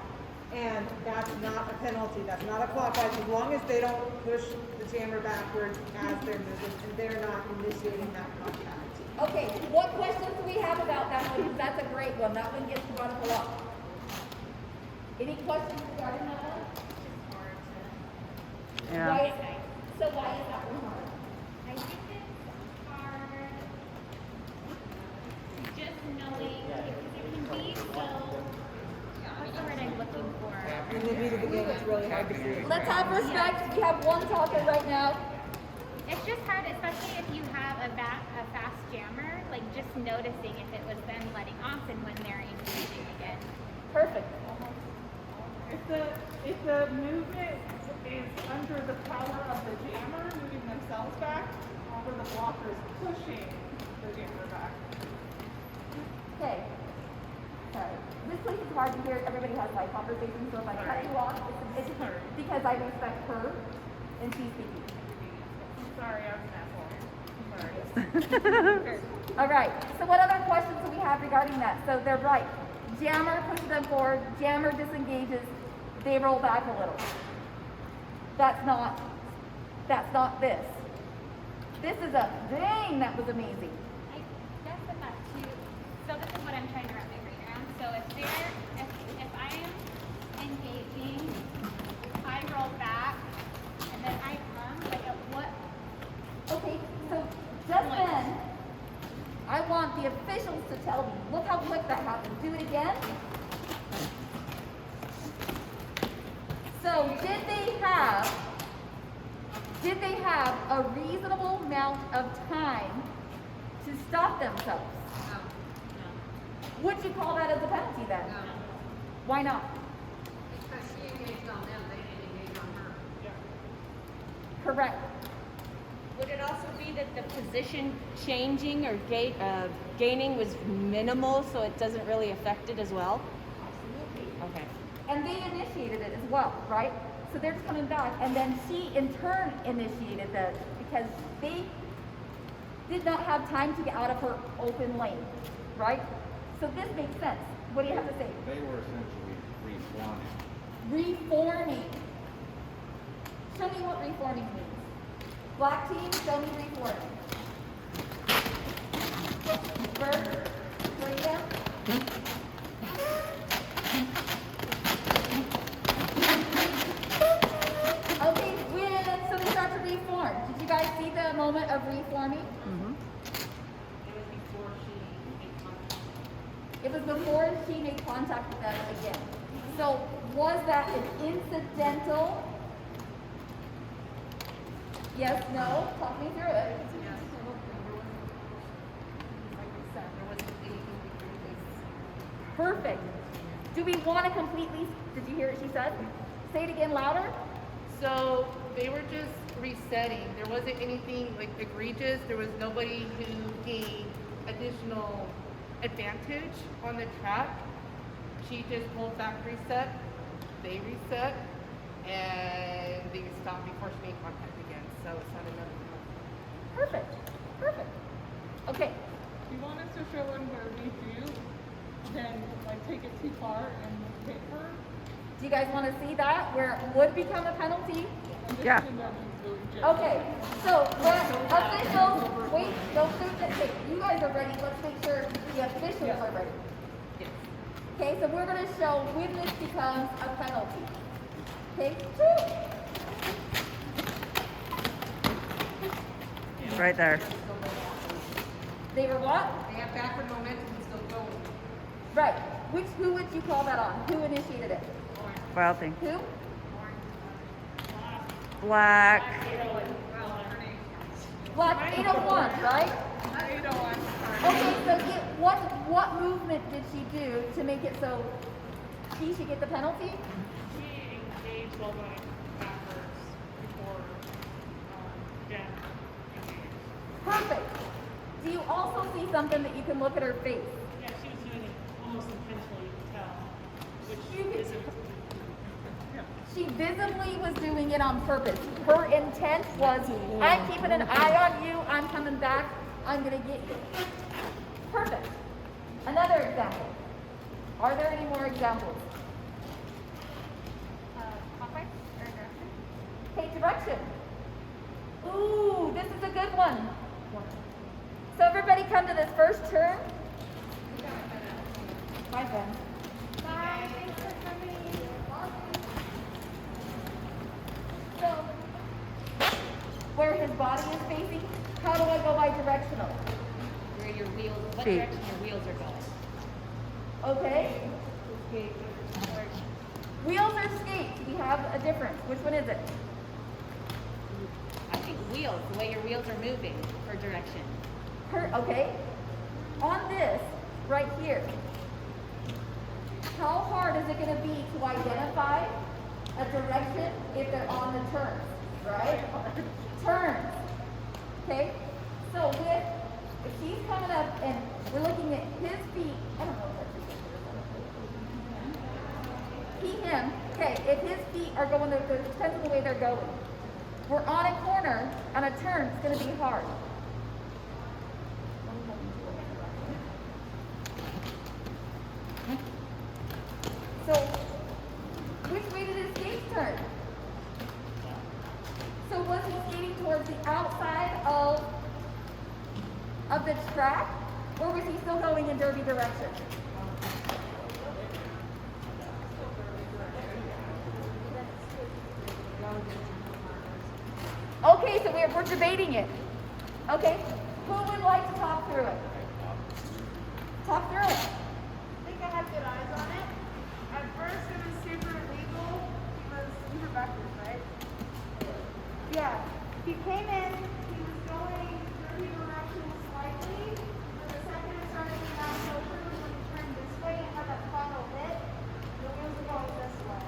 and that's not a penalty. That's not a clockwise, as long as they don't push the jammer backwards as they're moving, and they're not initiating that contact. Okay, what questions do we have about that one? That's a great one. That one gets brought up a lot. Any questions regarding that one? Yeah. Why is that? So why is that one hard? I think it's hard just knowing because it can be so. What's the word I'm looking for? In the heat of the game, it's really hard to see. Let's have respect. We have one talker right now. It's just hard, especially if you have a fast jammer, like just noticing if it was then letting off and when they're engaging again. Perfect. If the movement is under the power of the jammer moving themselves back, or the blocker is pushing the jammer back. Okay. Sorry. This place is hard to hear. Everybody has live conversations, so if I cut you off, it's because I respect her and she's speaking. Sorry, I was an asshole. Sorry. All right. So what other questions do we have regarding that? So they're right. Jammer pushes them forward. Jammer disengages. They roll back a little. That's not this. This is a dang. That was amazing. I guess that too. So this is what I'm trying to wrap my brain around. So if I'm engaging, I roll back, and then I come. Like at what? Okay. So just then, I want the officials to tell me. Look how quick that happened. Do it again. So did they have a reasonable amount of time to stop themselves? No. Would you call that as a penalty then? No. Why not? Because she engaged on them, they didn't engage on her. Correct. Would it also be that the position changing or gaining was minimal, so it doesn't really affect it as well? Absolutely. Okay. And they initiated it as well, right? So they're just coming back, and then she in turn initiated this because they did not have time to get out of her open lane, right? So this makes sense. What do you have to say? They were essentially reforming. Reforming. Show me what reforming means. Black team, show me reforming. Bert, Rita. Okay, so they start to reform. Did you guys see the moment of reforming? Mm-hmm. It was before she made contact with them again. So was that an incidental? Yes, no? Talk me through it. Perfect. Do we want to completely, did you hear what she said? Say it again louder. So they were just resetting. There wasn't anything like egregious. There was nobody who gained additional advantage on the track. She just pulled factory reset. They reset, and they stopped before she made contact again. So it's not another one. Perfect. Perfect. Okay. If you want us to show them where we do, then like take it too far and hit her. Do you guys want to see that where it would become a penalty? Yeah. Okay, so officials, wait, don't think that, okay, you guys are ready, let's make sure the officials are ready. Okay, so we're gonna show when this becomes a penalty. Okay, Right there. They were what? They have backward momentum and still going. Right, who would you call that on? Who initiated it? Wild thing. Who? Black. Black 801, right? 801. Okay, so what movement did she do to make it so she should get the penalty? She engaged while going backwards before Jen engaged. Perfect. Do you also see something that you can look at her face? Yeah, she was doing it almost intentionally, you can tell. Which isn't. She visibly was doing it on purpose. Her intent was, I'm keeping an eye on you, I'm coming back, I'm gonna get you. Perfect. Another example. Are there any more examples? Clockwise or direction? Okay, direction. Ooh, this is a good one. So everybody come to this first turn. Bye, Ben. Bye, thanks for coming. So, where his body is facing, how do I go by directional? Where your wheels, what Feet. direction your wheels are going. Okay? Wheels or skates? We have a difference. Which one is it? I think wheels, the way your wheels are moving for direction. Okay. On this, right here, how hard is it going to be to identify a direction if they're on the turns, right? Turns. Okay? So if she's coming up and we're looking at his feet, I don't know if that's him. Okay, if his feet are going, it depends on the way they're going. We're on a corner, on a turn, it's going to be hard. So, which way did his skates turn? So was he skating towards the outside of the track, or was he still going in derby direction? Okay, so we're debating it. Okay, who would like to talk through it? Talk through it. I think I had good eyes on it. At first it was super illegal. He were backwards, right? Yeah. He came in, he was going dirty direction slightly. But the second it started to bounce over, when he turned this way and had that final hit, the wheels were going this way.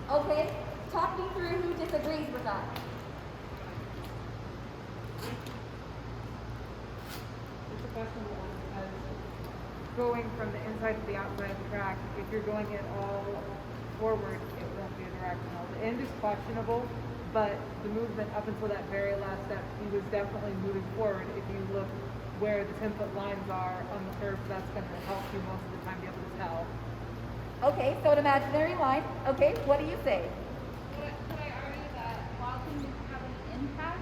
Okay, talk me through who disagrees with that. It's a questionable one because going from the inside to the outside of the track, if you're going it all forward, it won't be a directional. The end is questionable, but the movement up until that very last step, he was definitely moving forward. If you look where the 10-foot lines are on the curve, that's going to help you most of the time be able to tell. Okay, so an imaginary line. Okay, what do you say? Could I argue that walking didn't have any impact?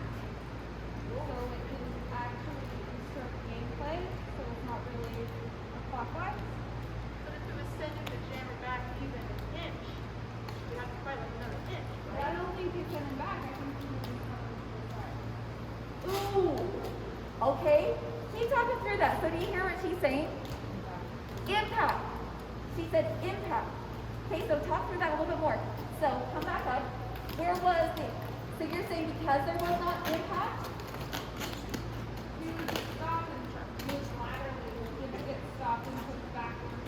So it didn't actually disturb gameplay, so it's not really a clockwise? But if it was sending the jammer back even an inch, you have to fight like another inch, But I don't think it's sending back, I think it's moving from the side. Ooh, okay. Keep talking through that. So do you hear what she's saying? Impact. She said impact. Okay, so talk through that a little bit more. So come back up. Where was the, so you're saying because there was not impact? He would stop and move laterally, he would get stopped and put backward.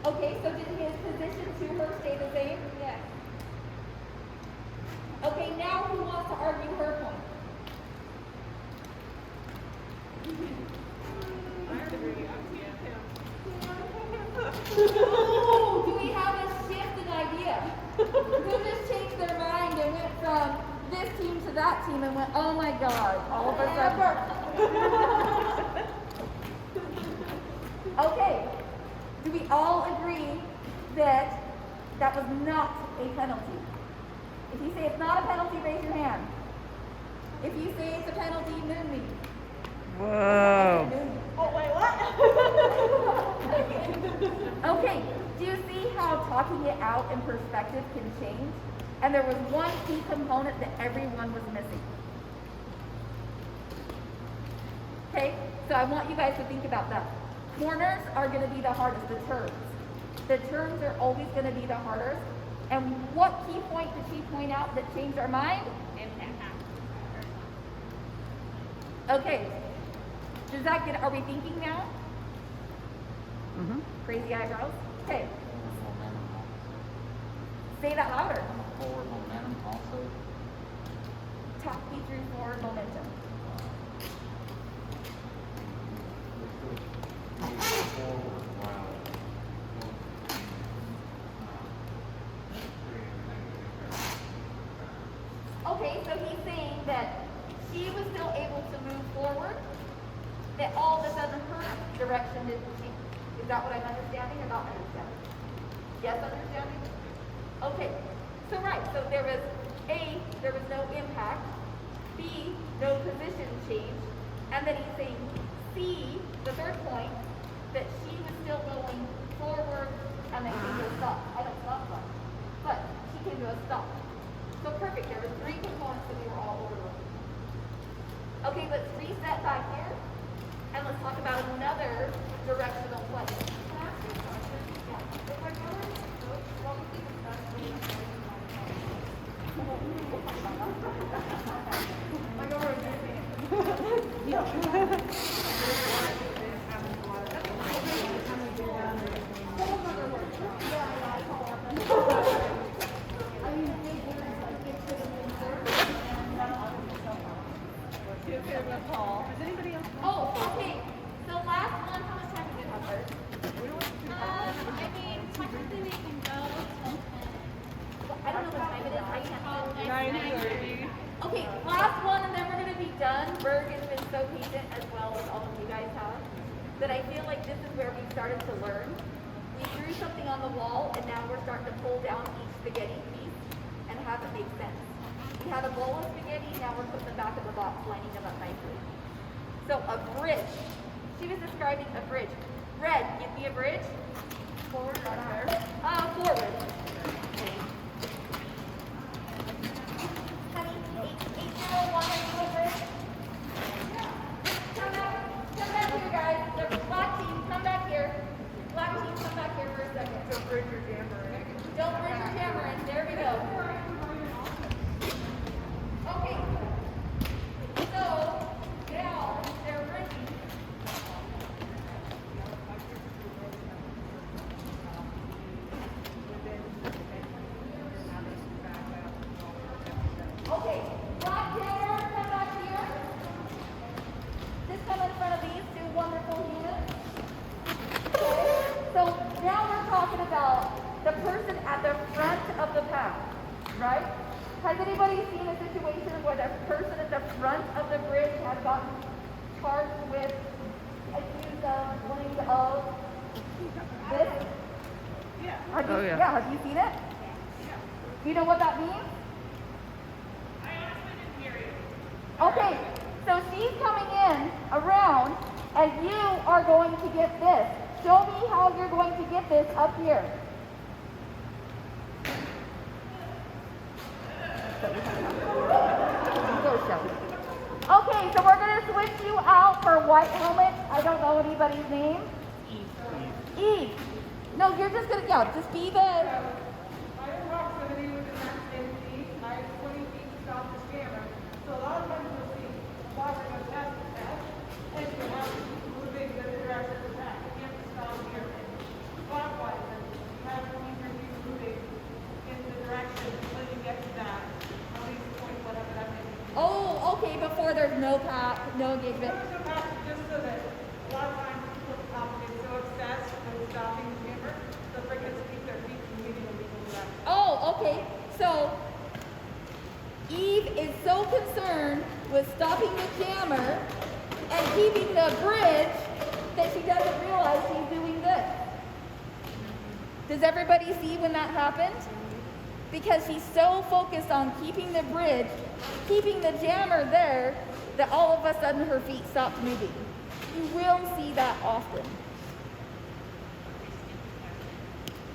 Okay, so did his position to her stay the same? Yes. Okay, now who wants to argue her point? Oh, do we have a shift in idea? Who just changed their mind and went from this team to that team and went, oh my God, all of a sudden. Okay, do we all agree that that was not a penalty? If you say it's not a penalty, raise your hand. If you say it's a penalty, moon me. Whoa. Oh, wait, what? Okay, do you see how talking it out in perspective can change? And there was one key component that everyone was missing. Okay, so I want you guys to think about that. Corners are going to be the hardest, the turns. The turns are always going to be the hardest. And what key point did she point out that changed our mind? Impact. Okay, does that get, are we thinking now? Mm-hmm. Crazy eyebrows? Okay. Say that louder. Forward momentum also. Talk me through forward momentum. Okay, so he's saying that she was still able to move forward, that all of a sudden her direction didn't change. Is that what I'm understanding or not understanding? Yes, understanding? Okay, so right, so there was A, there was no impact, B, no position change, and then he's saying C, the third point, that she was still going forward and then came to a stop. I don't stop sign, but she came to a stop. So perfect, there were three components that we were all overlooking. Okay, let's reset back here, and let's talk about another directional play. Can I ask you a question? Yeah. If I go into the book, what would be the best way of playing like over a Oh, okay. So last one, how much time did we have first? I mean, technically we can go till I don't know what time it is. I can't. 9:30. Okay, last one, and then we're gonna be done. Berg has been so patient as well as all of you guys have, that I feel like this is where we started to learn. We drew something on the wall, and now we're starting to pull down each spaghetti piece and have it make sense. We had a bowl of spaghetti, now we're putting them back in the box, lining them up nicely. So a bridge. She was describing a bridge. Red, give me a bridge. Forward or there? Forward. Honey, 801, are you a bridge? Come back here, guys. The black team, come back here. Black team, come back here for a second. Don't bridge your jammer in. Don't bridge your jammer in. There we go. Okay. So, now they're bridging. Okay, black jammer, come back here. Just come in front of these two wonderful humans. Okay, so now we're talking about the person at the front of the path, right? Has anybody seen a situation where the person at the front of the bridge has gotten charged with, accused of, blamed of this? Yeah. Have you, Oh, yeah. have you seen it? Do you know what that means? I honestly didn't hear you. Okay, so she's coming in around, and you are going to get this. Show me how you're going to get this up here. Okay, so we're going to switch you out for white helmet. I don't know anybody's name. Eve. No, you're just gonna, yeah, just be the, My proximity within that 10 feet, I have 20 feet to stop the jammer. So a lot of times you'll see walking a test attack, and you have to keep moving the direction of attack. You have to stop here clockwise, and you have to keep your feet moving in the direction until you get to that, at least point whatever that may be. oh, okay, before there's no pack, no engagement. There's a path just so that a lot of times people get so obsessed with stopping the jammer, they'll forget to keep their feet moving in a legal direction. Oh, okay. So Eve is so concerned with stopping the jammer and keeping the bridge that she doesn't realize she's doing this. Does everybody see when that happened? Because she's so focused on keeping the bridge, keeping the jammer there, that all of a sudden her feet stopped moving. You will see that often.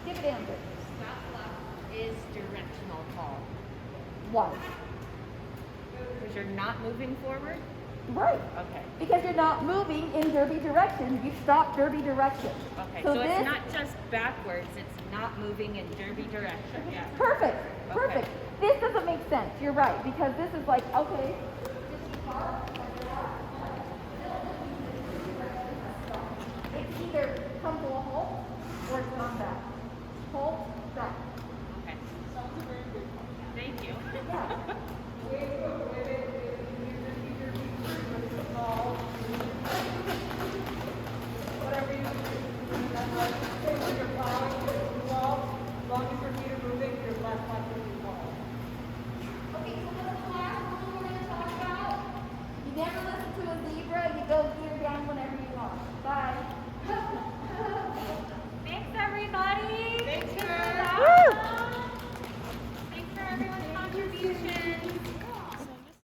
Give it answer. Stop block is directional call. Why? Because you're not moving forward? Right. Okay. Because you're not moving in derby direction. You stop derby direction. Okay, So so this, it's not just backwards, it's not moving in derby direction. Yeah. perfect. Okay. Perfect. This doesn't make sense. You're right. Because this is like, okay. It's either come to a halt or it's gone back. Halt, back.